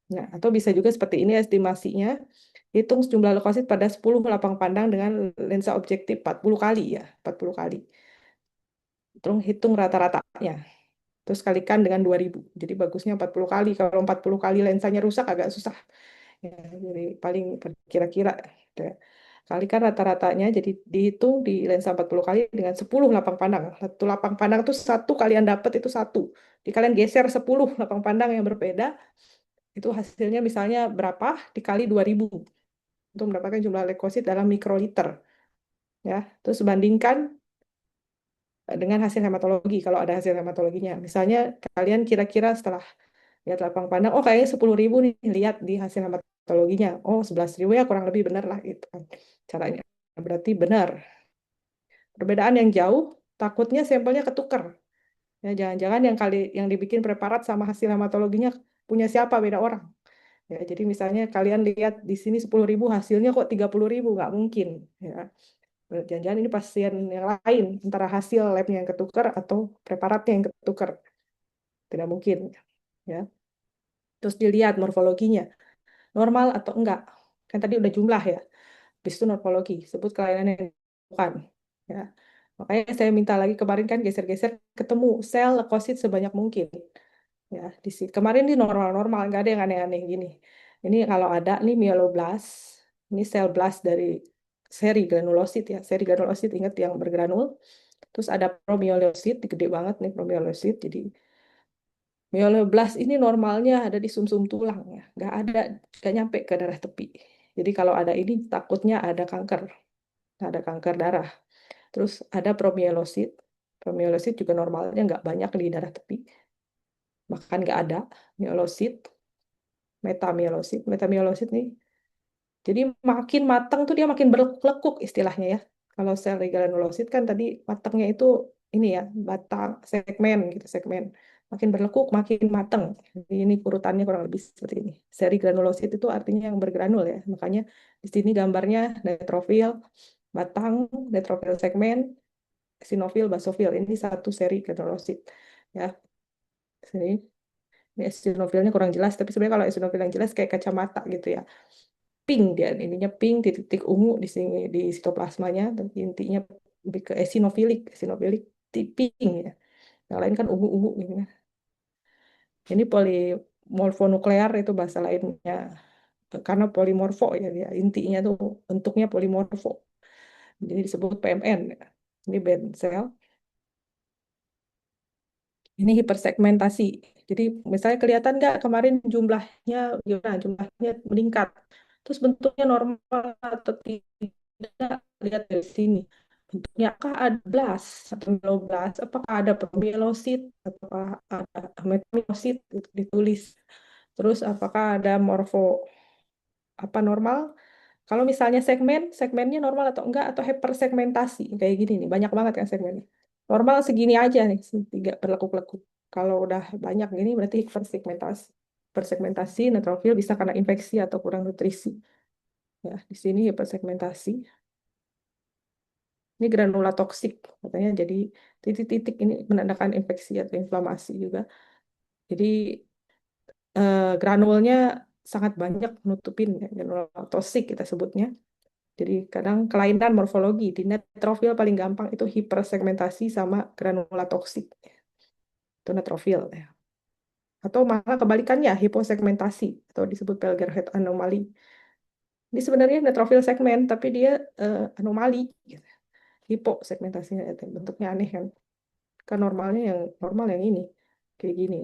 Nah, atau bisa juga seperti ini estimasinya. Hitung jumlah leukosit pada 10 lapang pandang dengan lensa objektif 40 kali ya, 40 kali. Terus hitung rata-ratanya. Terus kalikan dengan 2000. Jadi bagusnya 40 kali. Kalau 40 kali lensanya rusak agak susah. Ya, jadi paling kira-kira gitu ya. Kalikan rata-ratanya, jadi dihitung di lensa 40 kali dengan 10 lapang pandang. Satu lapang pandang itu satu kalian dapat itu satu. Jadi kalian geser 10 lapang pandang yang berbeda, itu hasilnya misalnya berapa dikali 2000 untuk mendapatkan jumlah leukosit dalam mikroliter ya. Terus bandingkan dengan hasil hematologi kalau ada hasil hematologinya. Misalnya kalian kira-kira setelah lihat lapang pandang, oh kayaknya 10.000 nih, lihat di hasil hematologinya. Oh 11.000 ya kurang lebih benar lah itu kan caranya. Berarti benar. Perbedaan yang jauh takutnya sampelnya ketukar. Ya, jangan-jangan yang dibikin preparat sama hasil hematologinya punya siapa beda orang. Ya, jadi misalnya kalian lihat di sini 10.000 hasilnya kok 30.000, nggak mungkin. Ya. Jangan-jangan ini pasien yang lain, antara hasil labnya yang ketukar atau preparatnya yang ketukar. Tidak mungkin. Ya. Terus dilihat morfologinya, normal atau enggak. Kan tadi udah jumlah ya. Habis itu morfologi, sebut kelainan yang bukan. Ya. Makanya saya minta lagi kemarin kan geser-geser ketemu sel leukosit sebanyak mungkin. Ya, di sini kemarin ini normal-normal, nggak ada yang aneh-aneh gini. Ini kalau ada nih myeloblast, ini sel blast dari seri granulosit ya, seri granulosit ingat yang bergranul. Terus ada promyelosit, gede banget nih promyelosit. Jadi myeloblast ini normalnya ada di sumsum tulang ya, nggak nyampe ke darah tepi. Jadi kalau ada ini takutnya ada kanker darah. Terus ada promyelosit, promyelosit juga normalnya nggak banyak di darah tepi, bahkan nggak ada myelosit, metamyelosit nih. Jadi makin matang tuh dia makin berlekuk istilahnya ya. Kalau sel granulosit kan tadi matangnya itu ini ya, batang segmen gitu, segmen. Makin berlekuk, makin matang. Jadi ini urutannya kurang lebih seperti ini. Seri granulosit itu artinya yang bergranul ya. Makanya di sini gambarnya neutrofil, batang, neutrofil segmen, eosinofil, basofil. Ini satu seri granulosit. Ya, sini. Ini eosinofilnya kurang jelas, tapi sebenarnya kalau eosinofil yang jelas kayak kacamata gitu ya. Pink dia, ininya pink, titik-titik ungu di sini di sitoplasmanya, tapi intinya lebih ke esinofilik pink ya. Yang lain kan ungu-ungu gitu ya. Ini polimorfonuklear itu bahasa lainnya, karena polimorfo ya dia intinya tuh bentuknya polimorfo. Jadi disebut PMN. Ya. Ini band cell. Ini hipersegmentasi. Jadi misalnya kelihatan nggak kemarin jumlahnya gimana? Jumlahnya meningkat. Terus bentuknya normal atau tidak? Lihat dari sini. Bentuknya apakah ada blast atau meloblast? Apakah ada promyelosit? Apakah ada metamyelosit? Itu ditulis. Terus apakah ada morfo apa normal? Kalau misalnya segmennya normal atau enggak, atau hypersegmentasi, kayak gini nih, banyak banget kan segmennya. Normal segini aja nih, tiga berlekuk-lekuk. Kalau udah banyak gini, berarti hypersegmentasi. Persegmentasi neutrofil bisa karena infeksi atau kurang nutrisi. Ya, di sini hypersegmentasi. Ini granula toksik, katanya jadi titik-titik ini menandakan infeksi atau inflamasi juga. Jadi granulnya sangat banyak nutupin ya, granulotosik kita sebutnya. Jadi kadang kelainan morfologi di neutrofil paling gampang itu hipersegmentasi sama granulatoksik itu neutrofil ya. Atau malah kebalikannya hiposegmentasi atau disebut Pelgerhead anomali. Ini sebenarnya neutrofil segmen tapi dia anomali gitu. Hiposegmentasinya itu bentuknya aneh kan. Kan normalnya yang normal yang ini kayak gini.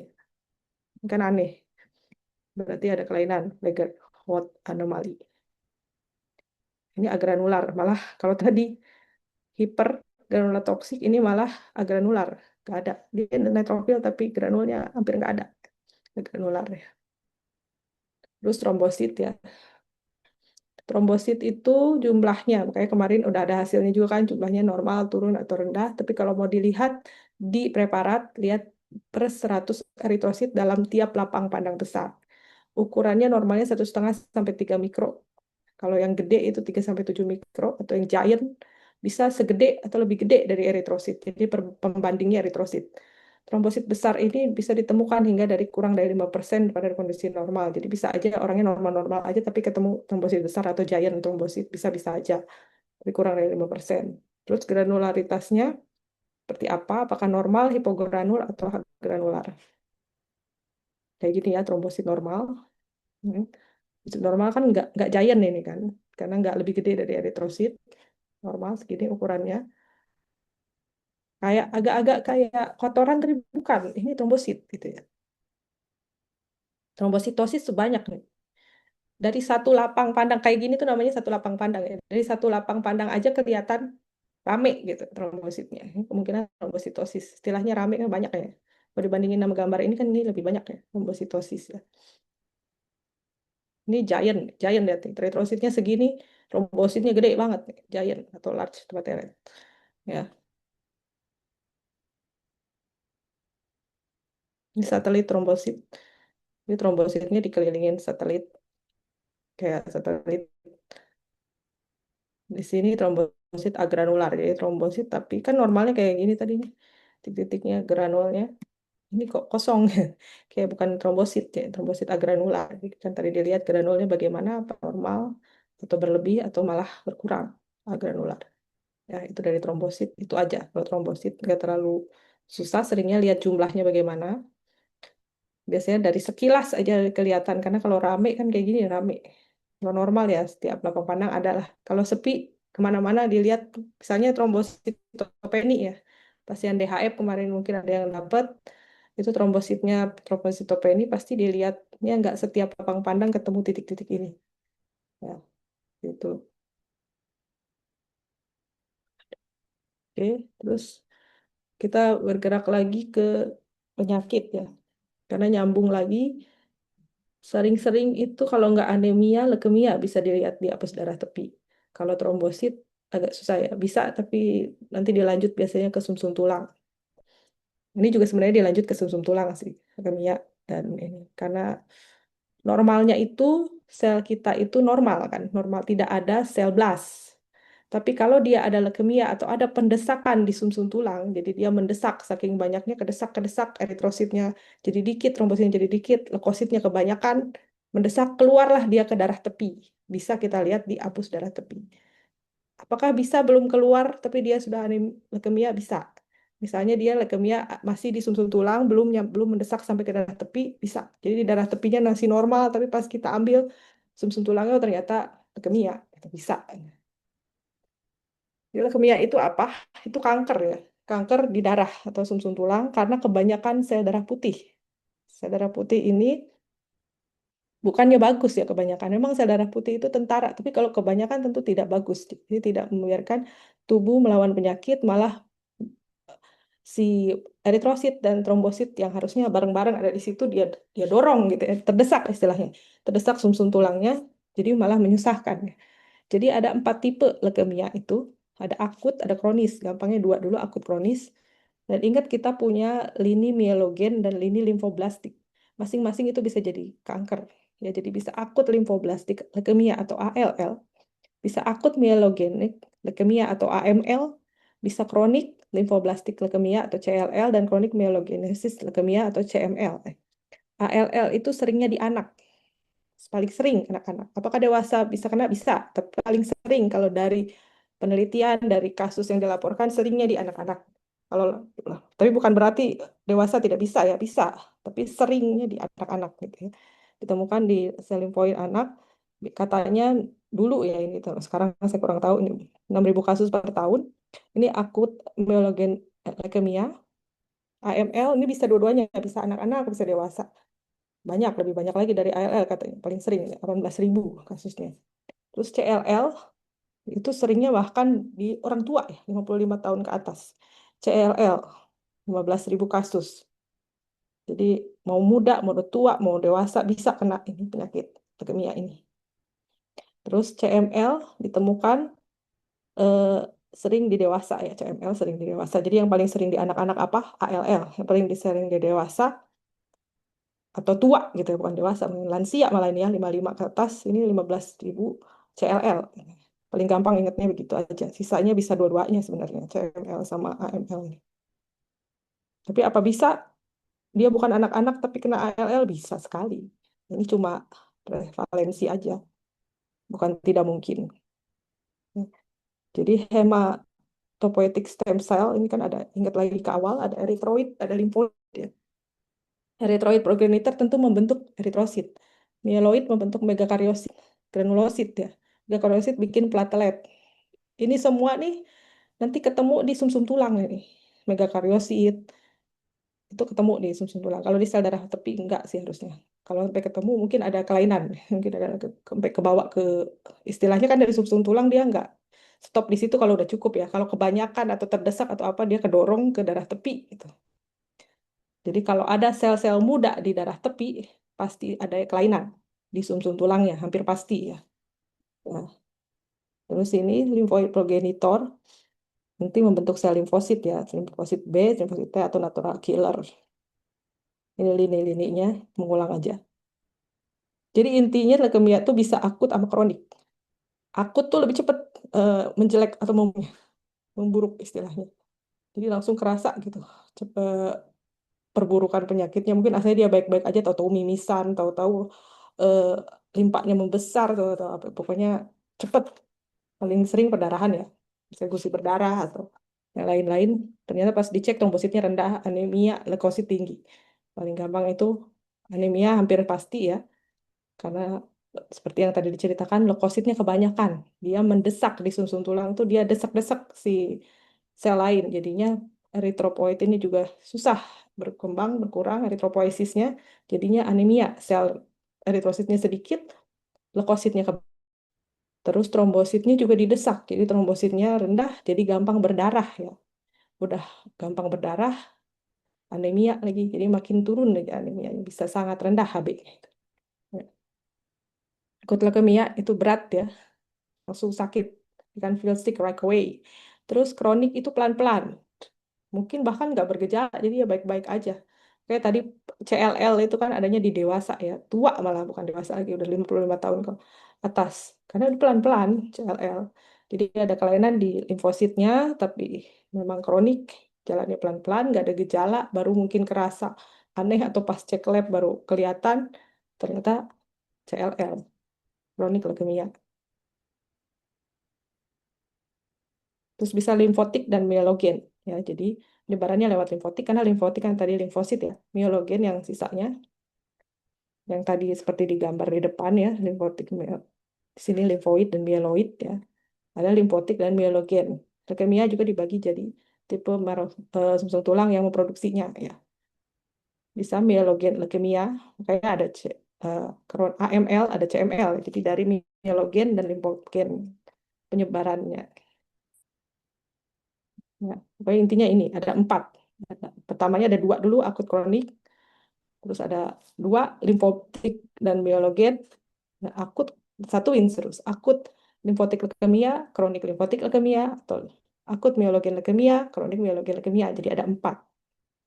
Kan aneh. Berarti ada kelainan Pelgerhead anomali. Ini agranular. Malah kalau tadi hiper granulatoksik ini malah agranular. Nggak ada. Dia neutrofil tapi granulnya hampir nggak ada. Granular ya. Terus trombosit ya. Trombosit itu jumlahnya, makanya kemarin udah ada hasilnya juga kan, jumlahnya normal, turun atau rendah. Tapi kalau mau dilihat di preparat, lihat per 100 eritrosit dalam tiap lapang pandang besar. Ukurannya normalnya 1,5 sampai 3 mikro. Kalau yang gede itu 3 sampai 7 mikro, atau yang giant bisa segede atau lebih gede dari eritrosit. Jadi pembandingnya eritrosit. Trombosit besar ini bisa ditemukan hingga dari kurang dari 5% pada kondisi normal. Jadi bisa aja orangnya normal-normal aja tapi ketemu trombosit besar atau giant trombosit bisa-bisa aja. Tapi kurang dari 5%. Terus granularitasnya seperti apa? Apakah normal, hipogranul, atau granular? Kayak gini ya, trombosit normal. Hmm. Normal kan nggak giant ini kan, karena nggak lebih gede dari eritrosit. Normal segini ukurannya. Kayak agak-agak kayak kotoran tapi bukan. Ini trombosit gitu ya. Trombositosis sebanyak nih. Dari satu lapang pandang kayak gini tuh namanya satu lapang pandang ya. Dari satu lapang pandang aja kelihatan rame gitu trombositnya. Ini kemungkinan trombositosis. Istilahnya rame kan banyak ya. Kalau dibandingin sama gambar ini kan ini lebih banyak ya trombositosis ya. Ini giant, giant lihat nih. Eritrositnya segini, trombositnya gede banget nih. Giant atau large tepatnya. Ya, ini satelit trombosit. Ini trombositnya dikelilingin satelit kayak satelit. Di sini trombosit agranular, jadi trombosit tapi kan normalnya kayak gini tadi nih, titik-titiknya granulnya. Ini kok kosong, kayak bukan trombosit ya, trombosit agranular. Jadi kan tadi dilihat granulnya bagaimana, apa normal atau berlebih atau malah berkurang agranular. Ya itu dari trombosit itu aja. Kalau trombosit nggak terlalu susah, seringnya lihat jumlahnya bagaimana. Biasanya dari sekilas aja kelihatan karena kalau rame kan kayak gini rame. Kalau normal ya setiap lapang pandang adalah. Kalau sepi kemana-mana dilihat misalnya trombositopeni ya. Pasien DHF kemarin mungkin ada yang dapat itu trombositnya trombositopeni pasti dilihatnya nggak setiap lapang pandang ketemu titik-titik ini. Ya, itu. Oke, terus kita bergerak lagi ke penyakit ya. Karena nyambung lagi sering-sering itu kalau nggak anemia, leukemia bisa dilihat di apus darah tepi. Kalau trombosit agak susah ya, bisa tapi nanti dilanjut biasanya ke sumsum tulang. Ini juga sebenarnya dilanjut ke sumsum tulang sih, leukemia dan ini karena normalnya itu sel kita itu normal kan, normal tidak ada sel blast. Tapi kalau dia ada leukemia atau ada pendesakan di sumsum tulang, jadi dia mendesak saking banyaknya kedesak-kedesak eritrositnya jadi dikit, trombositnya jadi dikit, leukositnya kebanyakan, mendesak keluarlah dia ke darah tepi. Bisa kita lihat di apus darah tepi. Apakah bisa belum keluar tapi dia sudah leukemia? Bisa. Misalnya dia leukemia masih di sumsum tulang, belum mendesak sampai ke darah tepi, bisa. Jadi di darah tepinya masih normal, tapi pas kita ambil sumsum tulangnya oh, ternyata leukemia. Itu bisa. Jadi leukemia itu apa? Itu kanker ya. Kanker di darah atau sumsum tulang karena kebanyakan sel darah putih. Sel darah putih ini bukannya bagus ya kebanyakan. Memang sel darah putih itu tentara, tapi kalau kebanyakan tentu tidak bagus. Jadi tidak membiarkan tubuh melawan penyakit, malah si eritrosit dan trombosit yang harusnya bareng-bareng ada di situ dia dia dorong gitu ya, terdesak istilahnya. Terdesak sumsum tulangnya, jadi malah menyusahkan. Jadi ada 4 tipe leukemia itu. Ada akut, ada kronis. Gampangnya dua dulu, akut kronis. Dan ingat kita punya lini mielogen dan lini limfoblastik. Masing-masing itu bisa jadi kanker. Ya, jadi bisa akut limfoblastik leukemia atau ALL, bisa akut mielogenik leukemia atau AML, bisa kronik limfoblastik leukemia atau CLL dan kronik myelogenesis leukemia atau CML. ALL itu seringnya di anak, paling sering anak-anak. Apakah dewasa bisa kena? Bisa, tapi paling sering kalau dari penelitian, dari kasus yang dilaporkan seringnya di anak-anak. Kalau tapi bukan berarti dewasa tidak bisa ya, bisa, tapi seringnya di anak-anak gitu ya. Ditemukan di sel limfoid anak, katanya dulu ya ini, sekarang saya kurang tahu ini 6.000 kasus per tahun. Ini akut myelogen leukemia, AML ini bisa dua-duanya, bisa anak-anak, bisa dewasa. Banyak, lebih banyak lagi dari ALL katanya. Paling sering, 18.000 kasusnya. Terus CLL, itu seringnya bahkan di orang tua ya, 55 tahun ke atas. CLL, 15.000 kasus. Jadi mau muda, mau tua, mau dewasa bisa kena ini penyakit leukemia ini. Terus CML ditemukan eh, sering di dewasa ya, CML sering di dewasa. Jadi yang paling sering di anak-anak apa? ALL. Yang paling sering di dewasa atau tua gitu ya, bukan dewasa, lansia malah ini ya, 55 ke atas, ini 15.000 CLL. Paling gampang ingatnya begitu aja. Sisanya bisa dua-duanya sebenarnya, CML sama AML ini. Tapi apa bisa dia bukan anak-anak tapi kena ALL? Bisa sekali. Ini cuma prevalensi aja, bukan tidak mungkin. Jadi hematopoietic stem cell ini kan ada, ingat lagi ke awal, ada eritroid, ada limfoid ya. Eritroid progenitor tentu membentuk eritrosit. Mieloid membentuk megakariosit, granulosit ya. Megakariosit bikin platelet. Ini semua nih nanti ketemu di sumsum tulang nih. Megakariosit itu ketemu di sumsum tulang. Kalau di sel darah tepi enggak sih harusnya. Kalau sampai ketemu mungkin ada kelainan, mungkin ada sampai ke bawah ke, istilahnya kan dari sumsum tulang dia enggak stop di situ kalau udah cukup ya. Kalau kebanyakan atau terdesak atau apa dia kedorong ke darah tepi gitu. Jadi kalau ada sel-sel muda di darah tepi, pasti ada kelainan di sumsum tulangnya, hampir pasti ya. Nah, terus ini limfoid progenitor nanti membentuk sel limfosit ya, limfosit B, limfosit T atau natural killer. Ini lini-lininya, mengulang aja. Jadi intinya leukemia itu bisa akut sama kronik. Akut tuh lebih cepat menjelek atau memburuk istilahnya. Jadi langsung kerasa gitu. Cepet perburukan penyakitnya. Mungkin asalnya dia baik-baik aja, tahu-tahu mimisan, tahu-tahu eh, limpahnya membesar, tahu-tahu apa. Pokoknya cepet. Paling sering perdarahan ya. Bisa gusi berdarah atau yang lain-lain. Ternyata pas dicek trombositnya rendah, anemia, leukosit tinggi. Paling gampang itu anemia hampir pasti ya. Karena seperti yang tadi diceritakan, leukositnya kebanyakan. Dia mendesak di sumsum tulang tuh, dia desak-desak si sel lain. Jadinya eritropoid ini juga susah berkembang, berkurang eritropoiesisnya. Jadinya anemia, sel eritrositnya sedikit, leukositnya terus trombositnya juga didesak. Jadi trombositnya rendah, jadi gampang berdarah ya. Udah gampang berdarah, anemia lagi. Jadi makin turun lagi anemia, bisa sangat rendah HB. Akut leukemia itu berat ya, langsung sakit, you can feel sick right away. Terus kronik itu pelan-pelan, mungkin bahkan nggak bergejala, jadi ya baik-baik aja. Kayak tadi CLL itu kan adanya di dewasa ya, tua malah bukan dewasa lagi, udah 55 tahun ke atas. Karena itu pelan-pelan CLL. Jadi ada kelainan di limfositnya, tapi memang kronik, jalannya pelan-pelan, nggak ada gejala, baru mungkin kerasa aneh atau pas cek lab baru kelihatan, ternyata CLL, kronik leukemia. Terus bisa limfotik dan mielogen ya. Jadi penyebarannya lewat limfotik karena limfotik kan tadi limfosit ya. Mielogen yang sisanya yang tadi seperti digambar di depan ya, limfotik di sini limfoid dan mieloid ya. Ada limfotik dan mielogen. Leukemia juga dibagi jadi tipe sumsum tulang yang memproduksinya ya. Bisa mielogen leukemia, makanya ada AML, ada CML. Jadi dari mielogen dan limfogen penyebarannya. Ya, pokoknya intinya ini ada 4. Pertamanya ada 2 dulu akut kronik, terus ada 2 limfotik dan mielogen. Nah, akut satuin terus akut limfotik leukemia, kronik limfotik leukemia, atau akut mielogen leukemia, kronik mielogen leukemia. Jadi ada 4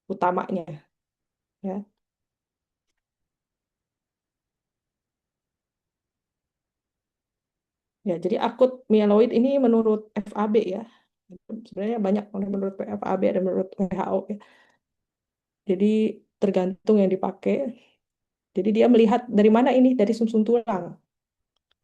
utamanya. Ya, ya. Jadi akut mieloid ini menurut FAB ya. Sebenarnya banyak menurut FAB dan menurut WHO ya. Jadi tergantung yang dipakai. Jadi dia melihat dari mana ini, dari sumsum tulang.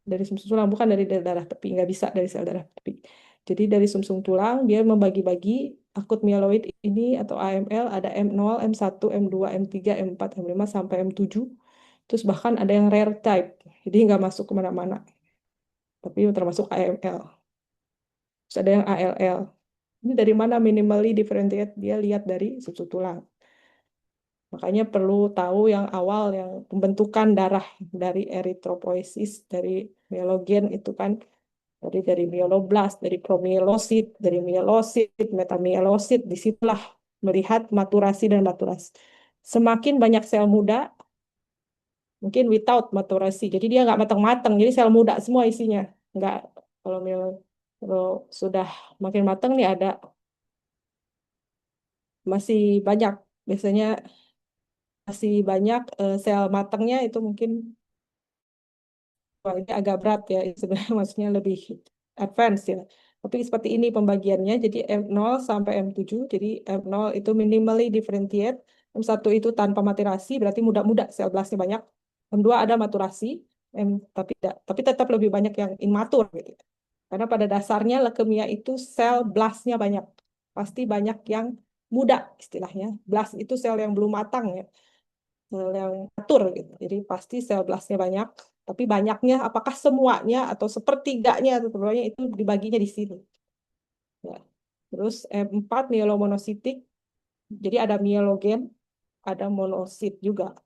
Dari sumsum tulang, bukan dari darah tepi. Nggak bisa dari sel darah tepi. Jadi dari sumsum tulang, dia membagi-bagi akut mieloid ini atau AML, ada M0, M1, M2, M3, M4, M5, sampai M7. Terus bahkan ada yang rare type. Jadi nggak masuk kemana-mana. Tapi termasuk AML. Terus ada yang ALL. Ini dari mana minimally differentiate? Dia lihat dari sumsum tulang. Makanya perlu tahu yang awal, yang pembentukan darah dari eritropoiesis, dari mielogen itu kan, dari mieloblast, dari promielosit, dari mielosit, metamielosit, disitulah melihat maturasi dan maturasi. Semakin banyak sel muda, mungkin without maturasi, jadi dia nggak matang-matang, jadi sel muda semua isinya. Nggak, kalau kalau sudah makin matang nih ada masih banyak, biasanya masih banyak sel matangnya itu mungkin. Wah, ini agak berat ya, sebenarnya maksudnya lebih advance ya. Tapi seperti ini pembagiannya, jadi M0 sampai M7, jadi M0 itu minimally differentiate, M1 itu tanpa maturasi, berarti muda-muda, sel blastnya banyak. M2 ada maturasi, tapi tidak, tapi tetap lebih banyak yang immatur gitu. Karena pada dasarnya leukemia itu sel blastnya banyak, pasti banyak yang muda istilahnya. Blast itu sel yang belum matang ya, sel yang atur gitu. Jadi pasti sel blastnya banyak, tapi banyaknya apakah semuanya atau sepertiganya atau semuanya itu dibaginya di sini. Ya. Terus M4 mielomonositik, jadi ada mielogen, ada monosit juga.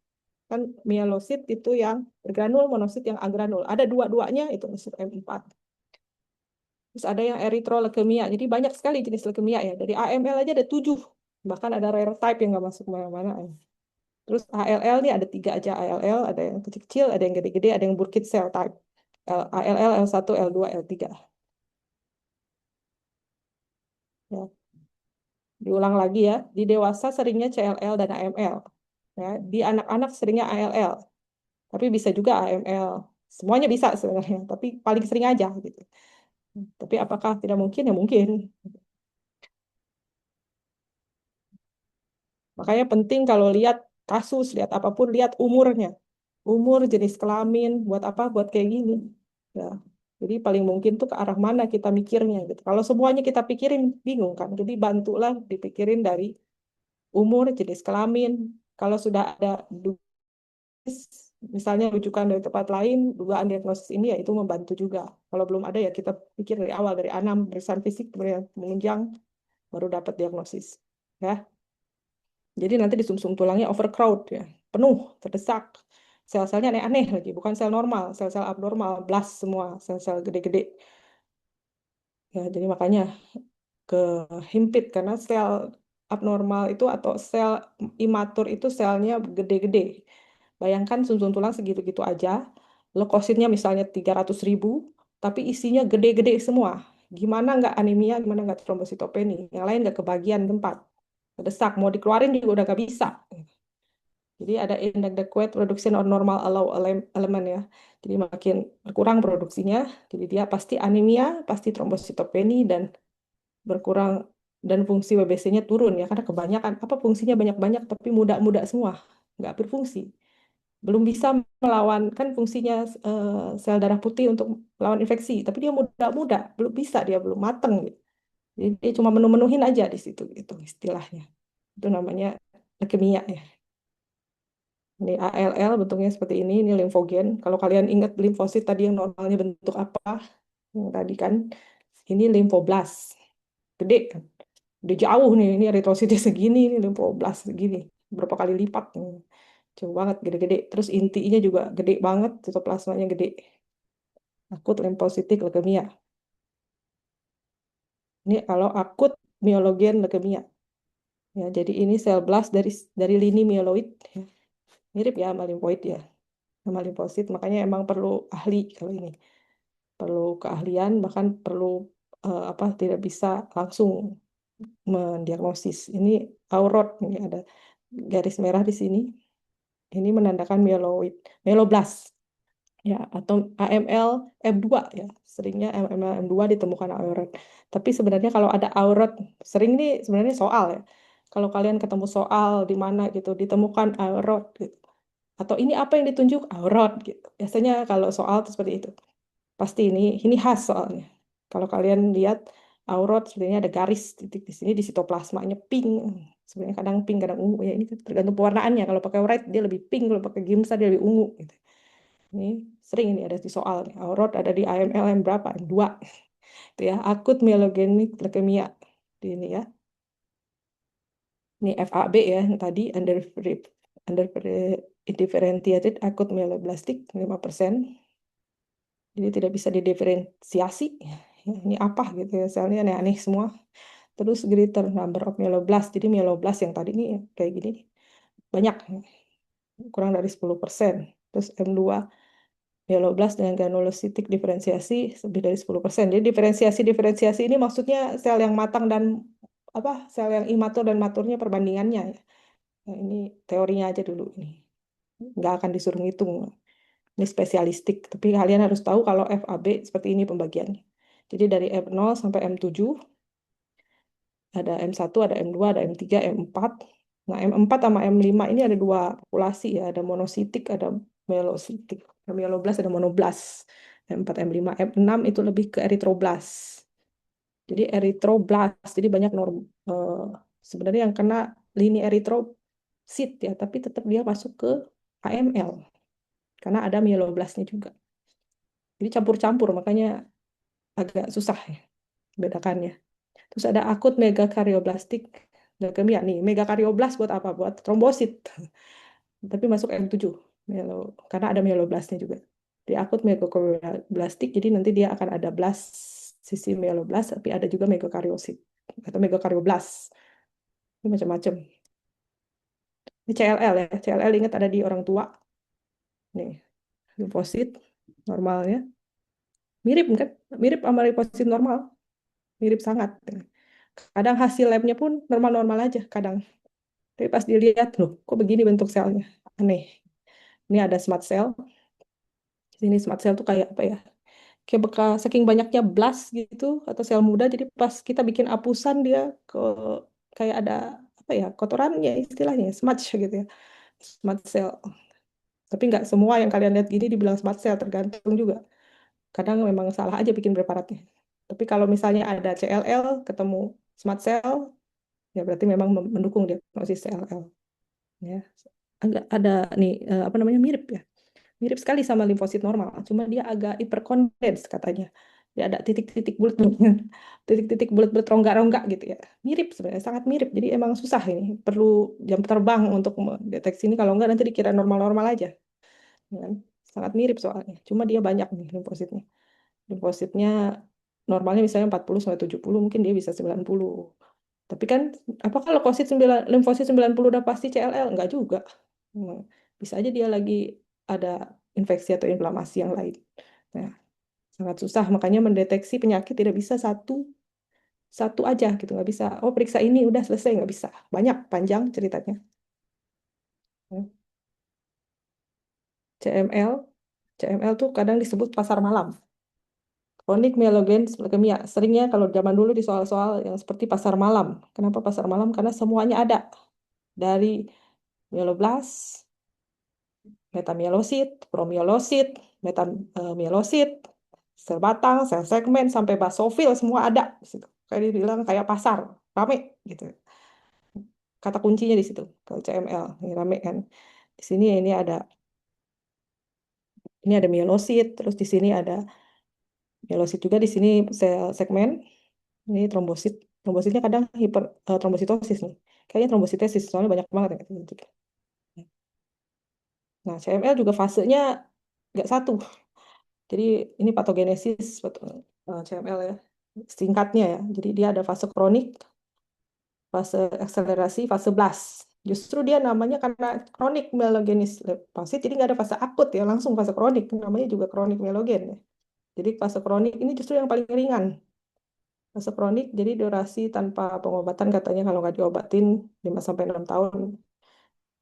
Kan mielosit itu yang bergranul, monosit yang agranul. Ada dua-duanya itu disebut M4. Terus ada yang eritroleukemia. Jadi banyak sekali jenis leukemia ya. Dari AML aja ada 7. Bahkan ada rare type yang nggak masuk mana-mana. Terus ALL nih ada 3 aja ALL, ada yang kecil-kecil, ada yang gede-gede, ada yang Burkitt cell type. ALL, L1, L2, L3. Ya, diulang lagi ya, di dewasa seringnya CLL dan AML. Ya, di anak-anak seringnya ALL, tapi bisa juga AML. Semuanya bisa sebenarnya, tapi paling sering aja gitu. Tapi apakah tidak mungkin? Ya mungkin. Makanya penting kalau lihat kasus, lihat apapun, lihat umurnya. Umur, jenis kelamin, buat apa? Buat kayak gini. Ya. Jadi paling mungkin tuh ke arah mana kita mikirnya gitu. Kalau semuanya kita pikirin bingung kan. Jadi bantulah dipikirin dari umur, jenis kelamin. Kalau sudah ada misalnya rujukan dari tempat lain, dugaan diagnosis ini ya itu membantu juga. Kalau belum ada ya kita pikir dari awal, dari A6 pemeriksaan fisik, kemudian menunjang, baru dapat diagnosis. Ya. Jadi nanti di sumsum tulangnya overcrowd ya, penuh, terdesak. Sel-selnya aneh-aneh lagi, bukan sel normal, sel-sel abnormal, blast semua, sel-sel gede-gede. Ya, jadi makanya kehimpit karena sel abnormal itu atau sel imatur itu selnya gede-gede. Bayangkan sumsum tulang segitu-gitu aja, leukositnya misalnya 300.000, tapi isinya gede-gede semua. Gimana nggak anemia, gimana nggak trombositopeni, yang lain nggak kebagian tempat. Terdesak, mau dikeluarin juga udah nggak bisa. Jadi ada inadequate production or normal allow element ya. Jadi makin berkurang produksinya, jadi dia pasti anemia, pasti trombositopeni dan berkurang, dan fungsi WBC-nya turun ya karena kebanyakan apa fungsinya banyak-banyak tapi muda-muda semua, nggak berfungsi. Belum bisa melawan kan fungsinya sel darah putih untuk melawan infeksi, tapi dia muda-muda, belum bisa, dia belum mateng gitu. Jadi dia cuma menu-menuhin aja di situ itu istilahnya. Itu namanya leukemia ya. Ini ALL bentuknya seperti ini limfogen. Kalau kalian ingat limfosit tadi yang normalnya bentuk apa? Yang tadi kan, ini limfoblast. Gede kan? Udah jauh nih, ini eritrositnya segini, ini limfoblast segini. Berapa kali lipat. Jauh banget, gede-gede. Terus intinya juga gede banget, sitoplasmanya gede. Akut limfositik leukemia. Ini kalau akut myelogen leukemia. Ya, jadi ini sel blast dari lini mieloid. Ya. Mirip ya sama limfoid ya, sama limfosit. Makanya emang perlu ahli kalau ini. Perlu keahlian, bahkan perlu apa tidak bisa langsung mendiagnosis. Ini aurot, ini ada garis merah di sini. Ini menandakan myeloid, myeloblast ya atau AML M2 ya. Seringnya AML M2 ditemukan aurot. Tapi sebenarnya kalau ada aurot, sering nih sebenarnya soal ya. Kalau kalian ketemu soal di mana gitu ditemukan aurot gitu. Atau ini apa yang ditunjuk? Aurat gitu. Biasanya kalau soal tuh seperti itu. Pasti ini khas soalnya. Kalau kalian lihat aurat sebenarnya ada garis titik di sini di sitoplasmanya pink. Sebenarnya kadang pink, kadang ungu ya. Ini tergantung pewarnaannya. Kalau pakai white dia lebih pink, kalau pakai gimsa dia lebih ungu gitu. Ini sering ini ada di soal nih. Aurat ada di AML yang berapa? 2. Itu ya, akut myelogenik leukemia. Di ini ya. Ini FAB ya, yang tadi under differentiated akut myeloblastik 5%. Jadi tidak bisa didiferensiasi. Ya, ini apa gitu ya, selnya aneh-aneh semua. Terus greater number of myeloblast. Jadi myeloblast yang tadi ini kayak gini nih, banyak, kurang dari 10%. Terus M2 myeloblast dengan granulocytic diferensiasi lebih dari 10%. Jadi diferensiasi ini maksudnya sel yang matang dan apa, sel yang imatur dan maturnya perbandingannya ya. Nah, ini teorinya aja dulu ini. Nggak akan disuruh ngitung. Ini spesialistik, tapi kalian harus tahu kalau FAB seperti ini pembagiannya. Jadi dari M0 sampai M7, ada M1, ada M2, ada M3, M4. Nah, M4 sama M5 ini ada 2 populasi ya, ada monositik, ada melositik. Ada mieloblas, ada monoblas. M4, M5, M6 itu lebih ke eritroblas. Jadi eritroblas, jadi banyak sebenarnya yang kena lini eritrosit ya, tapi tetap dia masuk ke AML karena ada mieloblasnya juga. Jadi campur-campur, makanya agak susah ya bedakannya. Terus ada akut megakarioblastik leukemia nih. Megakarioblas buat apa? Buat trombosit. Tapi masuk M7 karena ada mieloblastnya juga. Di akut megakarioblastik jadi nanti dia akan ada blast sisi mieloblast tapi ada juga megakariosit atau megakarioblast. Ini macam-macam. Ini CLL ya. CLL ingat ada di orang tua. Nih, limfosit normalnya. Mirip kan? Mirip sama limfosit normal. Mirip sangat. Kadang hasil labnya pun normal-normal aja kadang. Tapi pas dilihat, loh, kok begini bentuk selnya? Aneh. Ini ada smart cell. Ini smart cell tuh kayak apa ya? Kayak bekas saking banyaknya blast gitu atau sel muda. Jadi pas kita bikin apusan dia ke kayak ada apa ya kotorannya istilahnya smudge gitu ya. Smart cell. Tapi nggak semua yang kalian lihat gini dibilang smart cell, tergantung juga. Kadang memang salah aja bikin preparatnya. Tapi kalau misalnya ada CLL ketemu smart cell, ya berarti memang mendukung diagnosis CLL. Ya, agak ada nih apa namanya mirip ya, mirip sekali sama limfosit normal, cuma dia agak hiperkondens katanya. Dia ada titik-titik bulat, titik-titik bulat-bulat rongga-rongga gitu ya. Mirip sebenarnya, sangat mirip. Jadi emang susah ini, perlu jam terbang untuk mendeteksi ini. Kalau enggak nanti dikira normal-normal aja, ya kan? Sangat mirip soalnya. Cuma dia banyak nih limfositnya. Limfositnya normalnya misalnya 40 sampai 70, mungkin dia bisa 90. Tapi kan apakah limfosit 90 udah pasti CLL? Enggak juga. Hmm, Bisa aja dia lagi ada infeksi atau inflamasi yang lain. Nah, sangat susah. Makanya mendeteksi penyakit tidak bisa satu satu aja gitu. Nggak bisa, oh periksa ini udah selesai. Nggak bisa. Banyak, panjang ceritanya. Hmm. CML. CML tuh kadang disebut pasar malam. Kronik myelogen leukemia. Seringnya kalau zaman dulu di soal-soal yang seperti pasar malam. Kenapa pasar malam? Karena semuanya ada. Dari myeloblas, metamyelosit, promyelosit, metamyelosit, sel batang, sel segmen, sampai basofil semua ada di situ. Kayak dibilang kayak pasar, rame gitu. Kata kuncinya di situ. Kalau CML, ini rame kan. Di sini ini ada myelosit, terus di sini ada myelosit juga di sini sel segmen, ini trombosit. Trombositnya kadang trombositosis nih. Kayaknya trombositesis, soalnya banyak banget ya. Nah, CML juga fasenya nggak satu. Jadi ini patogenesis CML ya, singkatnya ya. Jadi dia ada fase kronik, fase akselerasi, fase blast. Justru dia namanya karena kronik myelogenis leukemia, jadi nggak ada fase akut ya, langsung fase kronik. Namanya juga kronik myelogen ya. Jadi fase kronik ini justru yang paling ringan. Fase kronik jadi durasi tanpa pengobatan katanya kalau nggak diobatin 5 sampai 6 tahun.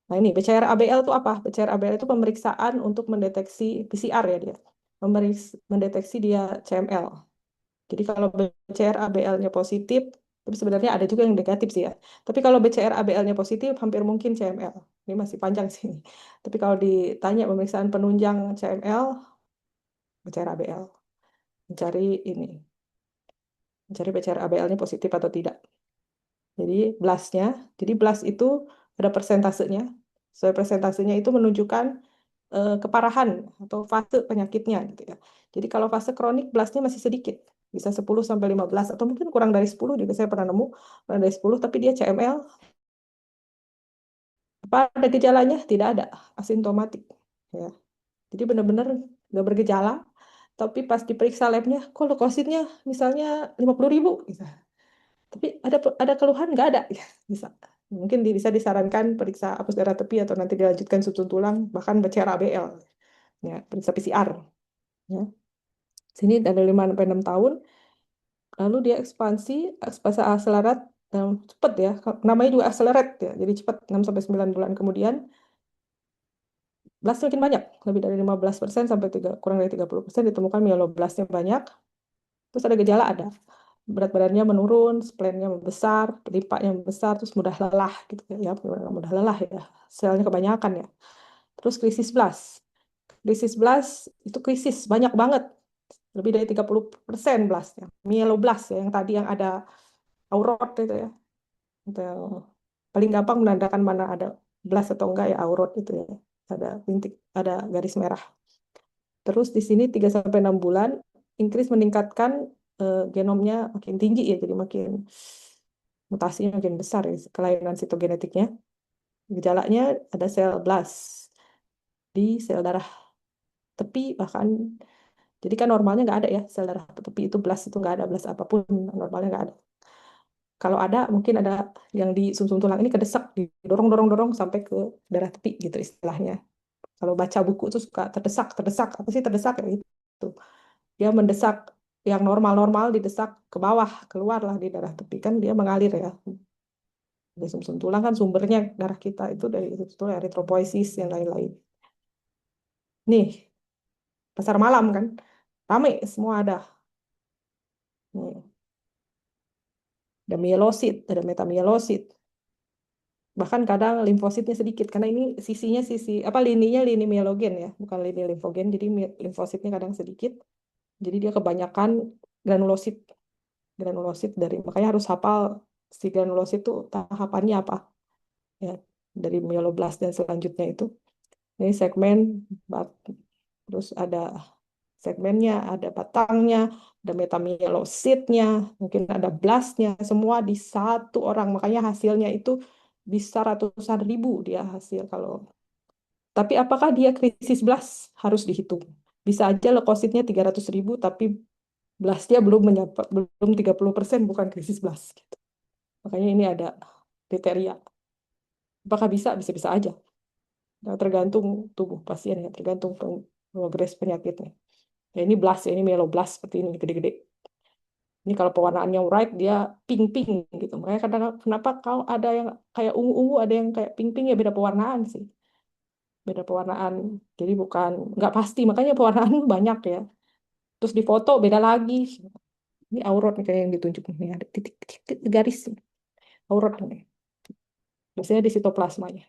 Nah ini BCR-ABL itu apa? BCR-ABL itu pemeriksaan untuk mendeteksi PCR ya dia. Mendeteksi dia CML. Jadi kalau BCR ABL-nya positif, Tapi sebenarnya ada juga yang negatif sih ya. Tapi kalau BCR ABL-nya positif, hampir mungkin CML. Ini masih panjang sih. Tapi kalau ditanya pemeriksaan penunjang CML, BCR ABL. Mencari ini, mencari BCR ABL-nya positif atau tidak. Jadi blastnya, jadi blast itu ada persentasenya. Sesuai persentasenya itu menunjukkan keparahan atau fase penyakitnya gitu ya. Jadi kalau fase kronik blastnya masih sedikit, bisa 10 sampai 15 atau mungkin kurang dari 10 juga saya pernah nemu, kurang dari 10 tapi dia CML. Apa ada gejalanya? Tidak ada, asimptomatik ya. Jadi benar-benar nggak bergejala, tapi pas diperiksa labnya, kok leukositnya misalnya 50.000 gitu. Tapi ada keluhan nggak ada, ya, bisa. Mungkin bisa disarankan periksa apus darah tepi atau nanti dilanjutkan sum tulang, bahkan BCR ABL, ya, periksa PCR. Ya. Sini ada 5 sampai 6 tahun, lalu dia ekspansi, ekspansi akselerat cepat ya. Namanya juga akselerate ya. Jadi cepat 6 sampai 9 bulan kemudian blast makin banyak, lebih dari 15% sampai kurang dari 30% ditemukan mieloblastnya banyak. Terus ada gejala ada. Berat badannya menurun, splennya membesar, pelipanya membesar, terus mudah lelah gitu ya. Mudah lelah ya. Selnya kebanyakan ya. Terus krisis blast. Krisis blast itu krisis banyak banget. Lebih dari 30% blastnya. Mieloblast ya, yang tadi yang ada aurot itu ya. Itu yang paling gampang menandakan mana ada blast atau enggak ya aurot itu ya. Ada bintik, ada garis merah. Terus di sini 3 sampai 6 bulan increase meningkatkan genomnya makin tinggi ya, jadi makin mutasinya makin besar ya, kelainan sitogenetiknya. Gejalanya ada sel blast di sel darah tepi bahkan, jadi kan normalnya nggak ada ya sel darah tepi itu blast itu nggak ada blast apapun, normalnya nggak ada. Kalau ada mungkin ada yang di sumsum tulang ini kedesak, didorong dorong dorong sampai ke darah tepi gitu istilahnya. Kalau baca buku tuh suka terdesak terdesak, apa sih terdesak ya itu. Dia mendesak yang normal-normal didesak ke bawah, keluarlah di darah tepi, kan dia mengalir ya. Dari sumsum tulang kan sumbernya darah kita itu dari itu eritropoiesis yang lain-lain. Nih, pasar malam kan, rame semua ada. Nih, ada mielosit, ada metamielosit. Bahkan kadang limfositnya sedikit karena ini sisinya sisi apa lininya lini mielogen ya, bukan lini limfogen. Jadi limfositnya kadang sedikit. Jadi dia kebanyakan granulosit. Granulosit dari makanya harus hafal si granulosit itu tahapannya apa ya, dari mieloblast dan selanjutnya itu. Ini segmen terus ada segmennya, ada batangnya, ada metamielositnya, mungkin ada blastnya, semua di satu orang. Makanya hasilnya itu bisa ratusan ribu dia hasil kalau. Tapi apakah dia krisis blast? Harus dihitung. Bisa aja leukositnya 300.000, tapi blastnya belum menyapa, belum 30%, bukan krisis blast. Gitu. Makanya ini ada kriteria. Apakah bisa? Bisa-bisa aja. Nah, tergantung tubuh pasien ya, tergantung progres penyakitnya. Ya ini blast ya, ini mieloblast seperti ini gede-gede. Ini kalau pewarnaannya white dia pink-pink gitu. Makanya kadang kenapa kalau ada yang kayak ungu-ungu, ada yang kayak pink-pink ya beda pewarnaan sih. Beda pewarnaan. Jadi bukan nggak pasti. Makanya pewarnaan banyak ya. Terus di foto beda lagi. Ini aurat nih kayak yang ditunjuk nih ada titik-titik garis aurat nih. Biasanya di sitoplasmanya.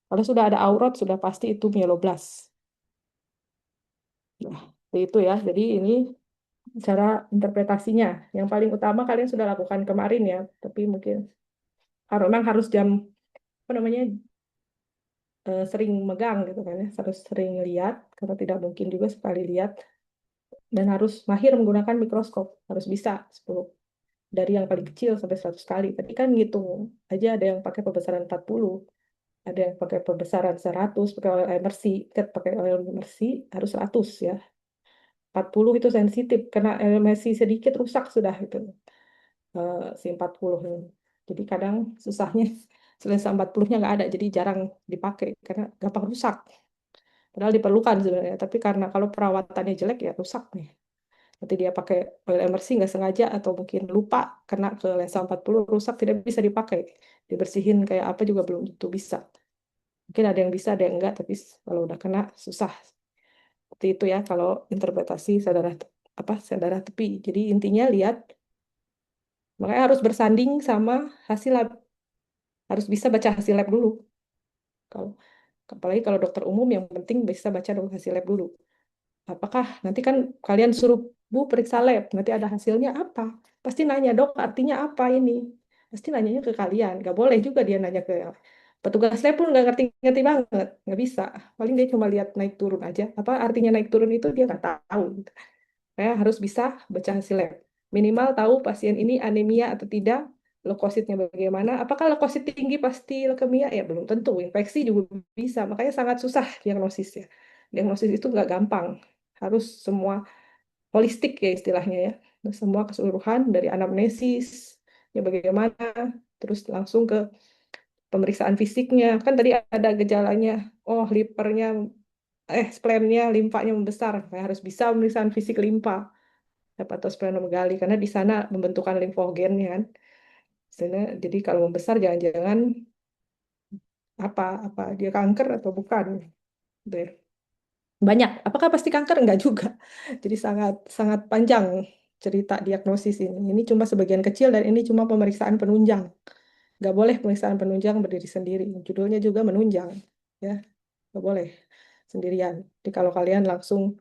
Kalau sudah ada aurat sudah pasti itu mieloblast. Nah, itu ya. Jadi ini cara interpretasinya. Yang paling utama kalian sudah lakukan kemarin ya, tapi mungkin kalau memang harus jam apa namanya sering megang gitu kan ya, harus sering lihat karena tidak mungkin juga sekali lihat dan harus mahir menggunakan mikroskop, harus bisa 10 dari yang paling kecil sampai 100 kali. Tadi kan ngitung aja ada yang pakai pembesaran 40, ada yang pakai pembesaran 100, pakai oil emersi, kan pakai oil emersi harus 100 ya. 40 itu sensitif karena oil emersi sedikit rusak sudah itu. Si 40 ini. Jadi kadang susahnya lensa 40-nya nggak ada, jadi jarang dipakai karena gampang rusak. Padahal diperlukan sebenarnya, tapi karena kalau perawatannya jelek ya rusak nih. Nanti dia pakai oil emersi nggak sengaja atau mungkin lupa kena ke lensa 40 rusak tidak bisa dipakai. Dibersihin kayak apa juga belum tentu bisa. Mungkin ada yang bisa, ada yang enggak, tapi kalau udah kena susah. Seperti itu ya kalau interpretasi saudara apa saudara tepi. Jadi intinya lihat Makanya harus bersanding sama hasil lab. Harus bisa baca hasil lab dulu. Kalau apalagi kalau dokter umum yang penting bisa baca dulu hasil lab dulu. Apakah nanti kan kalian suruh Bu periksa lab, nanti ada hasilnya apa? Pasti nanya, Dok, artinya apa ini? Pasti nanyanya ke kalian. Gak boleh juga dia nanya ke petugas lab pun nggak ngerti-ngerti banget, nggak bisa. Paling dia cuma lihat naik turun aja. Apa artinya naik turun itu dia nggak tahu. Saya harus bisa baca hasil lab. Minimal tahu pasien ini anemia atau tidak, leukositnya bagaimana. Apakah leukosit tinggi pasti leukemia? Ya belum tentu. Infeksi juga bisa. Makanya sangat susah diagnosisnya. Diagnosis itu nggak gampang. Harus semua holistik ya istilahnya ya. Semua keseluruhan dari anamnesis, ya bagaimana, terus langsung ke pemeriksaan fisiknya. Kan tadi ada gejalanya, oh livernya, splennya, limfanya membesar. Saya harus bisa pemeriksaan fisik limfa hepatosplenomegali karena di sana pembentukan limfogen ya kan. Jadi kalau membesar jangan-jangan apa apa dia kanker atau bukan. Gitu ya. Banyak. Apakah pasti kanker? Enggak juga. Jadi sangat sangat panjang cerita diagnosis ini. Ini cuma sebagian kecil dan ini cuma pemeriksaan penunjang. Nggak boleh pemeriksaan penunjang berdiri sendiri. Judulnya juga menunjang. Ya, nggak boleh sendirian. Jadi kalau kalian langsung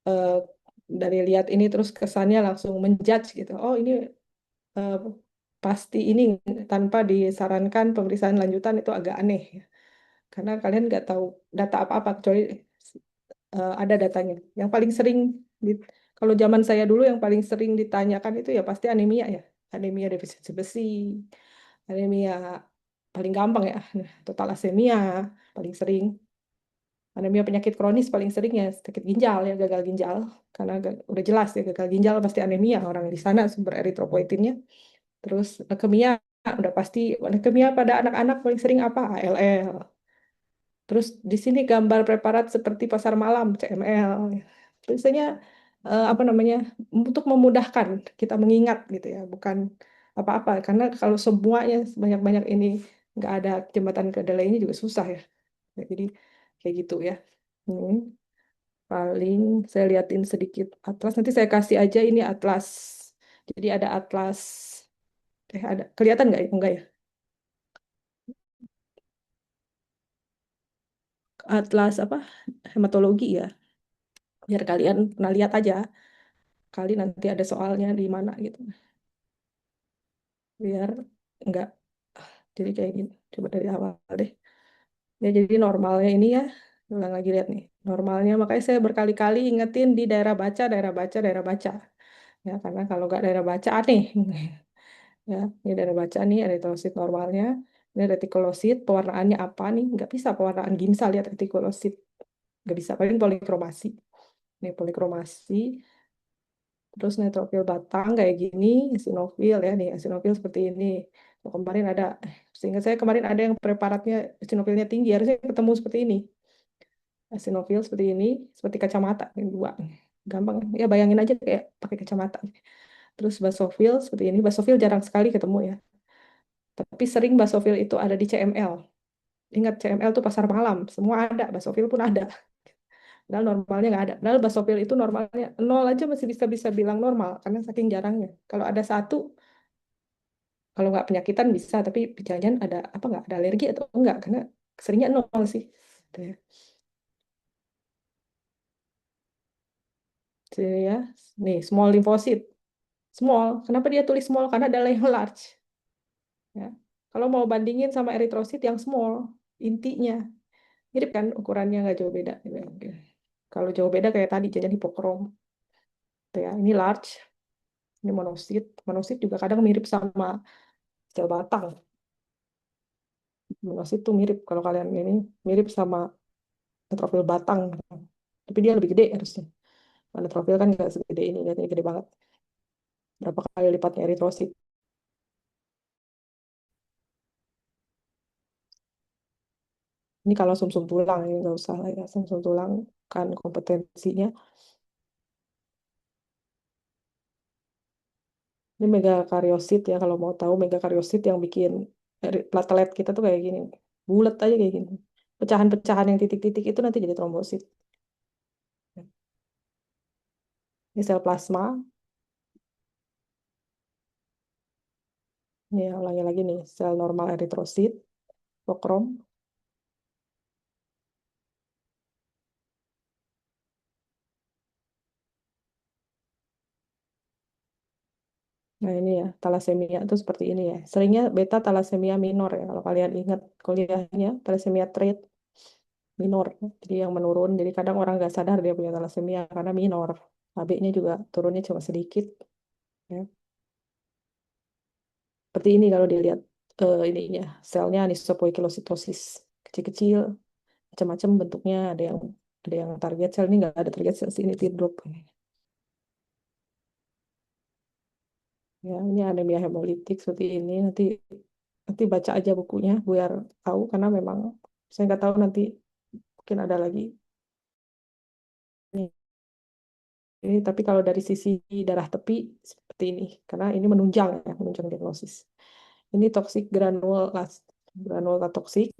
eh, dari lihat ini terus kesannya langsung menjudge gitu. Oh ini eh, pasti ini tanpa disarankan pemeriksaan lanjutan itu agak aneh ya. Karena kalian nggak tahu data apa-apa kecuali ada datanya. Yang paling sering kalau zaman saya dulu yang paling sering ditanyakan itu ya pasti anemia ya. Anemia defisiensi besi, anemia paling gampang ya, nah, total asemia paling sering. Anemia penyakit kronis paling sering ya sakit ginjal ya gagal ginjal karena udah jelas ya gagal ginjal pasti anemia orang di sana sumber eritropoietinnya. Terus leukemia udah pasti leukemia pada anak-anak paling sering apa? ALL. Terus di sini gambar preparat seperti pasar malam CML. Biasanya apa namanya untuk memudahkan kita mengingat gitu ya, bukan apa-apa karena kalau semuanya banyak-banyak ini nggak ada jembatan kedelai ini juga susah ya. Jadi kayak gitu ya. Hmm, paling saya liatin sedikit atlas nanti saya kasih aja ini atlas. Jadi ada atlas ada kelihatan nggak? Enggak ya? Atlas apa hematologi ya biar kalian pernah lihat aja kali nanti ada soalnya di mana gitu biar enggak jadi kayak gini coba dari awal deh ya jadi normalnya ini ya ulang lagi lihat nih normalnya makanya saya berkali-kali ingetin di daerah baca daerah baca daerah baca ya karena kalau nggak daerah baca aneh ya ini daerah baca nih eritrosit normalnya ini retikulosit pewarnaannya apa nih nggak bisa pewarnaan ginsal lihat retikulosit nggak bisa paling polikromasi ini polikromasi. Terus neutrofil batang kayak gini, eosinofil ya nih, eosinofil seperti ini. Oh, kemarin ada, sehingga saya kemarin ada yang preparatnya eosinofilnya tinggi, harusnya ketemu seperti ini. Eosinofil seperti ini, seperti kacamata yang dua. Gampang, ya bayangin aja kayak pakai kacamata. Terus basofil seperti ini, basofil jarang sekali ketemu ya. Tapi sering basofil itu ada di CML. Ingat CML tuh pasar malam, semua ada, basofil pun ada. Padahal normalnya nggak ada. Padahal basofil itu normalnya nol aja masih bisa bisa bilang normal karena saking jarangnya. Kalau ada satu, kalau nggak penyakitan bisa, tapi jangan ada apa nggak ada alergi atau enggak karena seringnya nol sih. Gitu ya. Jadi ya, nih small lymphocyte, small. Kenapa dia tulis small? Karena ada yang large. Ya. Kalau mau bandingin sama eritrosit yang small, intinya mirip kan ukurannya nggak jauh beda. Oke. Kalau jauh beda kayak tadi jajan hipokrom. Gitu ya. Ini large, ini monosit. Monosit juga kadang mirip sama sel batang. Monosit tuh mirip kalau kalian ini mirip sama neutrofil batang. Tapi dia lebih gede harusnya. Neutrofil kan nggak segede ini, lihatnya gede banget. Berapa kali lipatnya eritrosit. Ini kalau sumsum tulang, ini nggak usah lah ya. Sumsum tulang kan kompetensinya. Ini megakariosit ya, kalau mau tahu megakariosit yang bikin platelet kita tuh kayak gini. Bulat aja kayak gini. Pecahan-pecahan yang titik-titik itu nanti jadi trombosit. Ini sel plasma. Ini ulangi lagi nih, sel normal eritrosit, pokrom. Nah ini ya, talasemia itu seperti ini ya. Seringnya beta talasemia minor ya, kalau kalian ingat kuliahnya, talasemia trait minor. Jadi yang menurun, jadi kadang orang nggak sadar dia punya talasemia karena minor. AB-nya juga turunnya cuma sedikit. Ya. Seperti ini kalau dilihat ininya, selnya anisopoikilocytosis. Kecil-kecil, macam-macam bentuknya. Ada yang target sel, ini nggak ada target sel, ini teardrop. Ya, ini anemia hemolitik seperti ini. Nanti nanti baca aja bukunya biar tahu karena memang saya nggak tahu nanti mungkin ada lagi. Ini tapi kalau dari sisi darah tepi seperti ini karena ini menunjang ya, menunjang diagnosis. Ini toksik granula toksik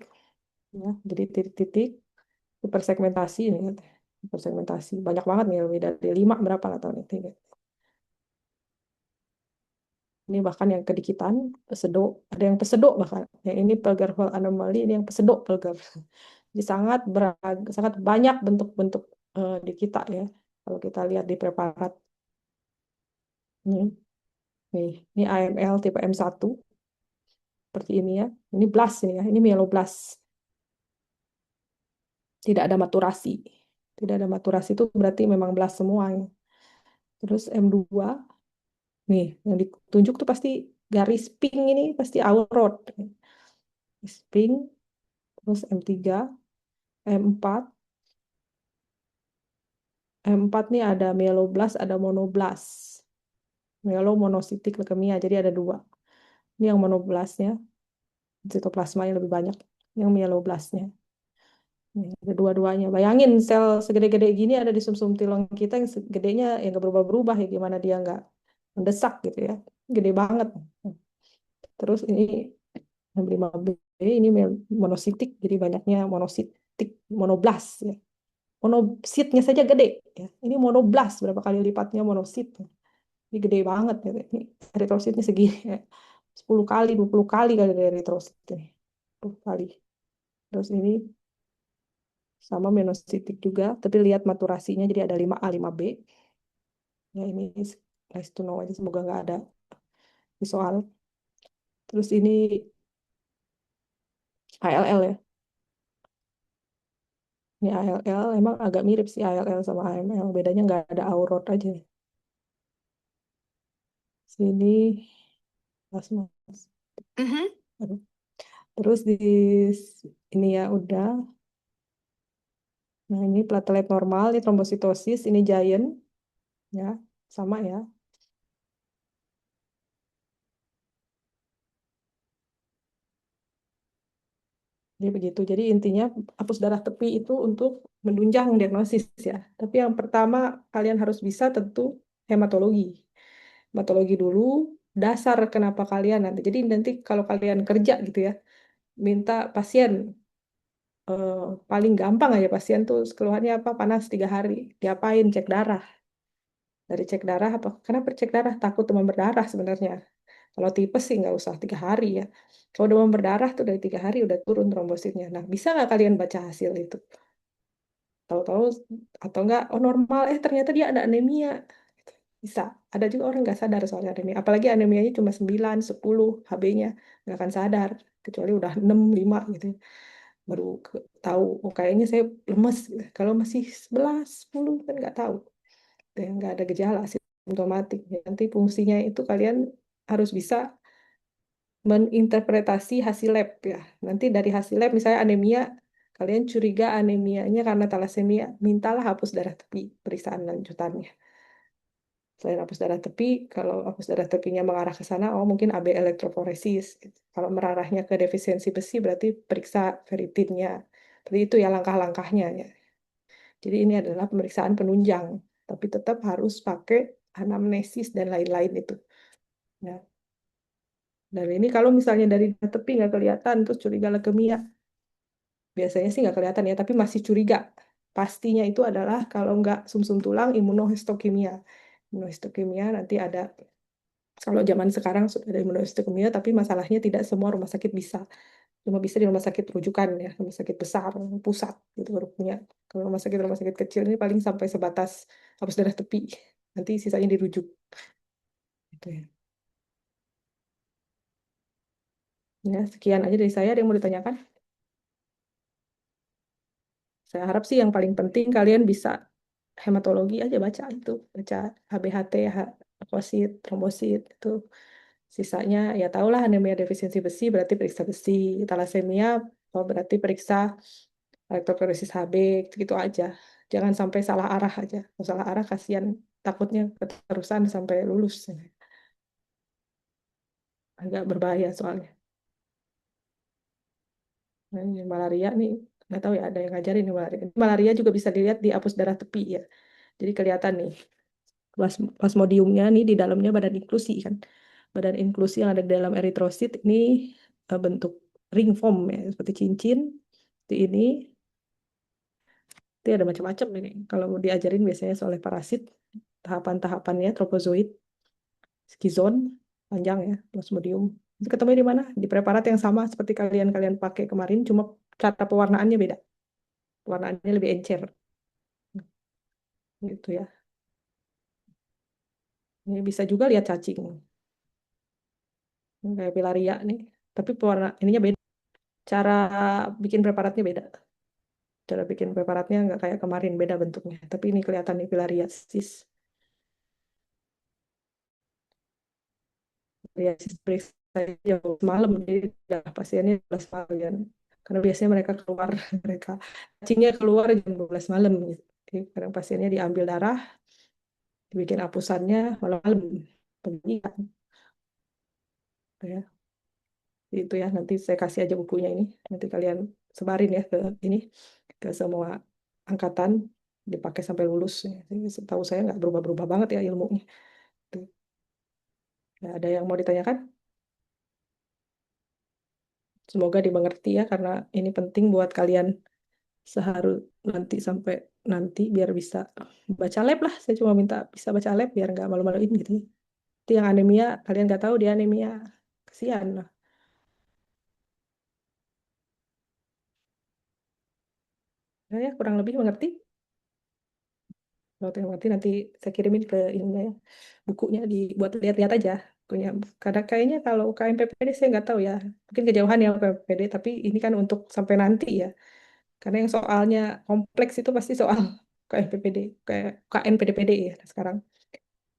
ya. Jadi titik-titik hipersegmentasi ini kan. Hipersegmentasi banyak banget nih lebih dari 5 berapa nggak tahu nih. Ini bahkan yang kedikitan, pesedo, ada yang pesedo bahkan. Yang ini Pelger-Hall anomaly, ini yang pesedo Pelger. Jadi sangat banyak bentuk-bentuk di kita ya. Kalau kita lihat di preparat nih, ini AML tipe M1 seperti ini ya. Ini blast ini ya, ini mieloblast. Tidak ada maturasi. Tidak ada maturasi itu berarti memang blast semua ya. Terus M2, nih yang ditunjuk tuh pasti garis pink ini pasti aurot. Pink, terus M3, M4, M4 nih ada mieloblast, ada monoblast. Mielomonositik leukemia, jadi ada dua. Ini yang monoblastnya, sitoplasma yang lebih banyak. Yang mieloblastnya. Nih, ada dua-duanya. Bayangin sel segede-gede gini ada di sumsum tulang kita yang gedenya yang nggak berubah-berubah ya gimana dia nggak mendesak gitu ya. Gede banget. Terus ini yang 5B ini monositik, jadi banyaknya monositik, monoblast ya. Monositnya saja gede ya. Ini monoblast berapa kali lipatnya monosit. Ini gede banget ya. Ini eritrositnya segini ya. 10 kali, 20 kali kali dari eritrosit ini. 10 kali. Terus ini sama menositik juga, tapi lihat maturasinya jadi ada 5A, 5B. Ya ini nice to know aja, semoga nggak ada di soal. Terus ini ALL ya. Ini ALL emang agak mirip sih ALL sama AML, bedanya nggak ada aurot aja. Sini plasma. Aduh. Terus ini ya udah. Nah, ini platelet normal, ini trombositosis, ini giant, ya, sama ya. Jadi begitu. Jadi intinya hapus darah tepi itu untuk menunjang diagnosis ya. Tapi yang pertama kalian harus bisa tentu hematologi. Hematologi dulu, dasar kenapa kalian nanti. Jadi nanti kalau kalian kerja gitu ya, minta pasien eh, paling gampang aja pasien tuh keluhannya apa panas 3 hari, diapain cek darah. Dari cek darah apa? Kenapa cek darah? Takut demam berdarah sebenarnya. Kalau tipes sih nggak usah 3 hari ya. Kalau demam berdarah tuh dari 3 hari udah turun trombositnya. Nah, bisa nggak kalian baca hasil itu? Tahu-tahu atau enggak, oh normal, ternyata dia ada anemia. Bisa. Ada juga orang nggak sadar soal anemia. Apalagi anemianya cuma 9, 10 HB-nya. Nggak akan sadar. Kecuali udah 6, 5 gitu. Baru tahu, oh kayaknya saya lemes. Kalau masih 11, 10 kan nggak tahu. Nggak ada gejala simptomatik. Nanti fungsinya itu kalian harus bisa meninterpretasi hasil lab ya. Nanti dari hasil lab misalnya anemia, kalian curiga anemianya karena talasemia, mintalah hapus darah tepi periksaan lanjutannya. Selain hapus darah tepi, kalau hapus darah tepinya mengarah ke sana, oh mungkin AB elektroforesis. Gitu. Kalau mengarahnya ke defisiensi besi, berarti periksa ferritinnya. Jadi itu ya langkah-langkahnya ya. Jadi ini adalah pemeriksaan penunjang, tapi tetap harus pakai anamnesis dan lain-lain itu. Ya. Dan ini kalau misalnya dari tepi nggak kelihatan, terus curiga leukemia, biasanya sih nggak kelihatan ya, tapi masih curiga. Pastinya itu adalah kalau nggak sumsum tulang, imunohistokimia. Imunohistokimia nanti ada Kalau zaman sekarang sudah ada imunohistochemia, tapi masalahnya tidak semua rumah sakit bisa. Cuma bisa di rumah sakit rujukan ya, rumah sakit besar, pusat gitu baru punya. Kalau rumah sakit kecil ini paling sampai sebatas hapus darah tepi. Nanti sisanya dirujuk gitu ya. Ya, sekian aja dari saya. Ada yang mau ditanyakan? Saya harap sih yang paling penting kalian bisa hematologi aja baca itu, baca HBHT, leukosit, trombosit itu. Sisanya ya tahulah anemia defisiensi besi berarti periksa besi, talasemia oh, berarti periksa elektroporesis HB gitu aja. Jangan sampai salah arah aja. Kalau salah arah kasihan takutnya keterusan sampai lulus. Agak berbahaya soalnya. Nah, ini malaria nih nggak tahu ya ada yang ngajarin nih malaria. Malaria juga bisa dilihat di apus darah tepi ya. Jadi kelihatan nih plasmodiumnya nih di dalamnya badan inklusi kan. Badan inklusi yang ada di dalam eritrosit ini bentuk ring foam ya seperti cincin. Ini ada macam-macam ini. Kalau diajarin biasanya soal parasit, tahapan-tahapannya tropozoit, skizon, panjang ya, plasmodium. Itu ketemu di mana? Di preparat yang sama seperti kalian pakai kemarin, cuma cara pewarnaannya beda. Pewarnaannya lebih encer, gitu ya. Ini bisa juga lihat cacing, ini kayak pilaria nih. Tapi pewarna ininya beda. Cara bikin preparatnya beda. Cara bikin preparatnya nggak kayak kemarin, beda bentuknya. Tapi ini kelihatan nih filariasis. Filariasis periksa jam malam, jadi udah pasiennya 12 malam. Ya. Karena biasanya mereka keluar, mereka cacingnya keluar jam 12 malam. Gitu. Jadi kadang pasiennya diambil darah, dibikin apusannya malam-malam. Penyidikan, ya. Itu ya, nanti saya kasih aja bukunya ini. Nanti kalian sebarin ya ke ini, ke semua angkatan, dipakai sampai lulus. Jadi, setahu saya nggak berubah-berubah banget ya ilmunya. Tuh. Nggak ada yang mau ditanyakan? Semoga dimengerti ya, karena ini penting buat kalian seharus nanti sampai nanti biar bisa baca lab lah. Saya cuma minta bisa baca lab biar nggak malu-maluin gitu. Itu yang anemia, kalian nggak tahu dia anemia. Kesian lah. Nah, ya, kurang lebih mengerti. Kalau tidak mengerti nanti saya kirimin ke ininya ya. Bukunya dibuat lihat-lihat aja. Bukunya. Karena kayaknya kalau KMPPD saya nggak tahu ya. Mungkin kejauhan ya KMPPD, tapi ini kan untuk sampai nanti ya. Karena yang soalnya kompleks itu pasti soal KMPPD, kayak KNPDPD ya sekarang.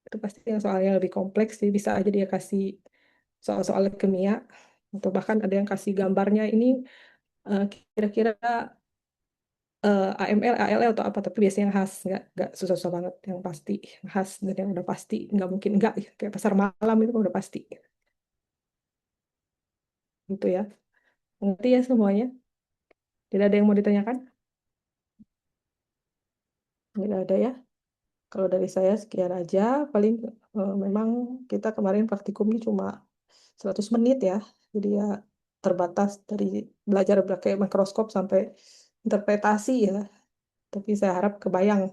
Itu pasti yang soalnya lebih kompleks, sih bisa aja dia kasih soal-soal kimia, atau bahkan ada yang kasih gambarnya ini kira-kira AML, ALL atau apa, tapi biasanya yang khas, nggak susah-susah banget, yang pasti yang khas dan yang udah pasti, nggak mungkin nggak ya. Kayak pasar malam itu kan udah pasti, gitu ya. Ngerti ya semuanya? Tidak ada yang mau ditanyakan? Tidak ada ya? Kalau dari saya sekian aja, paling memang kita kemarin praktikumnya cuma 100 menit ya. Jadi ya terbatas dari belajar pakai mikroskop sampai interpretasi ya. Tapi saya harap kebayang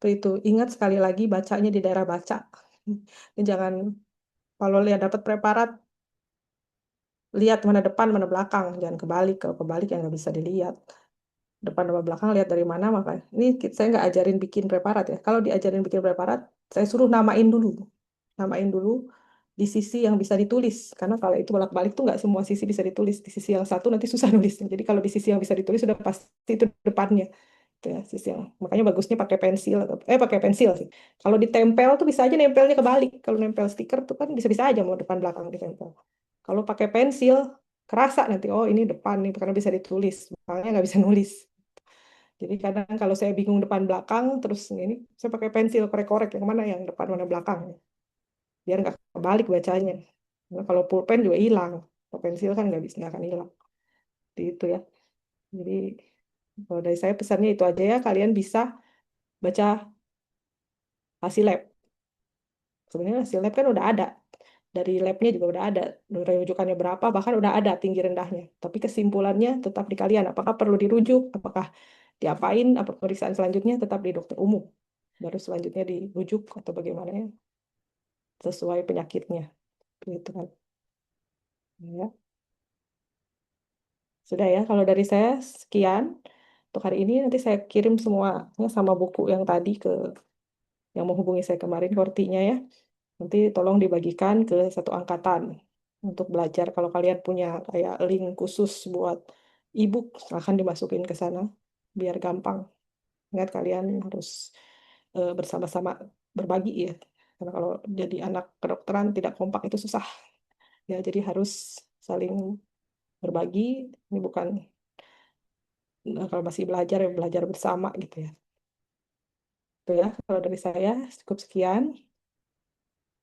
itu. Ingat sekali lagi bacanya di daerah baca. Dan jangan kalau lihat dapat preparat, lihat mana depan, mana belakang. Jangan kebalik. Kalau kebalik ya nggak bisa dilihat. Depan sama belakang lihat dari mana maka ini saya nggak ajarin bikin preparat ya. Kalau diajarin bikin preparat, saya suruh namain dulu di sisi yang bisa ditulis, karena kalau itu bolak-balik tuh nggak semua sisi bisa ditulis. Di sisi yang satu nanti susah nulisnya, jadi kalau di sisi yang bisa ditulis sudah pasti itu depannya. Itu ya, sisi yang makanya bagusnya pakai pensil atau pakai pensil sih. Kalau ditempel tuh bisa aja nempelnya kebalik. Kalau nempel stiker tuh kan bisa-bisa aja mau depan belakang ditempel. Kalau pakai pensil kerasa nanti oh ini depan nih karena bisa ditulis, makanya nggak bisa nulis. Jadi kadang kalau saya bingung depan belakang, terus ini saya pakai pensil korek-korek yang mana yang depan mana belakang, biar nggak kebalik bacanya. Karena kalau pulpen juga hilang, kalau pensil kan nggak bisa nggak akan hilang. Seperti itu ya. Jadi kalau dari saya pesannya itu aja ya, kalian bisa baca hasil lab. Sebenarnya hasil lab kan udah ada. Dari labnya juga udah ada. Rujukannya berapa, bahkan udah ada tinggi rendahnya. Tapi kesimpulannya tetap di kalian. Apakah perlu dirujuk, apakah diapain, apa pemeriksaan selanjutnya tetap di dokter umum. Baru selanjutnya dirujuk atau bagaimana ya, sesuai penyakitnya. gitu kan. Ya. Sudah ya, kalau dari saya sekian untuk hari ini. Nanti saya kirim semuanya sama buku yang tadi ke yang menghubungi saya kemarin, kortinya ya. Nanti tolong dibagikan ke satu angkatan untuk belajar. Kalau kalian punya kayak link khusus buat ebook, silahkan dimasukin ke sana biar gampang. Ingat kalian harus bersama-sama berbagi ya. Karena kalau jadi anak kedokteran tidak kompak itu susah. Ya, jadi harus saling berbagi. Ini bukan kalau masih belajar ya belajar bersama gitu ya. Itu ya, kalau dari saya cukup sekian.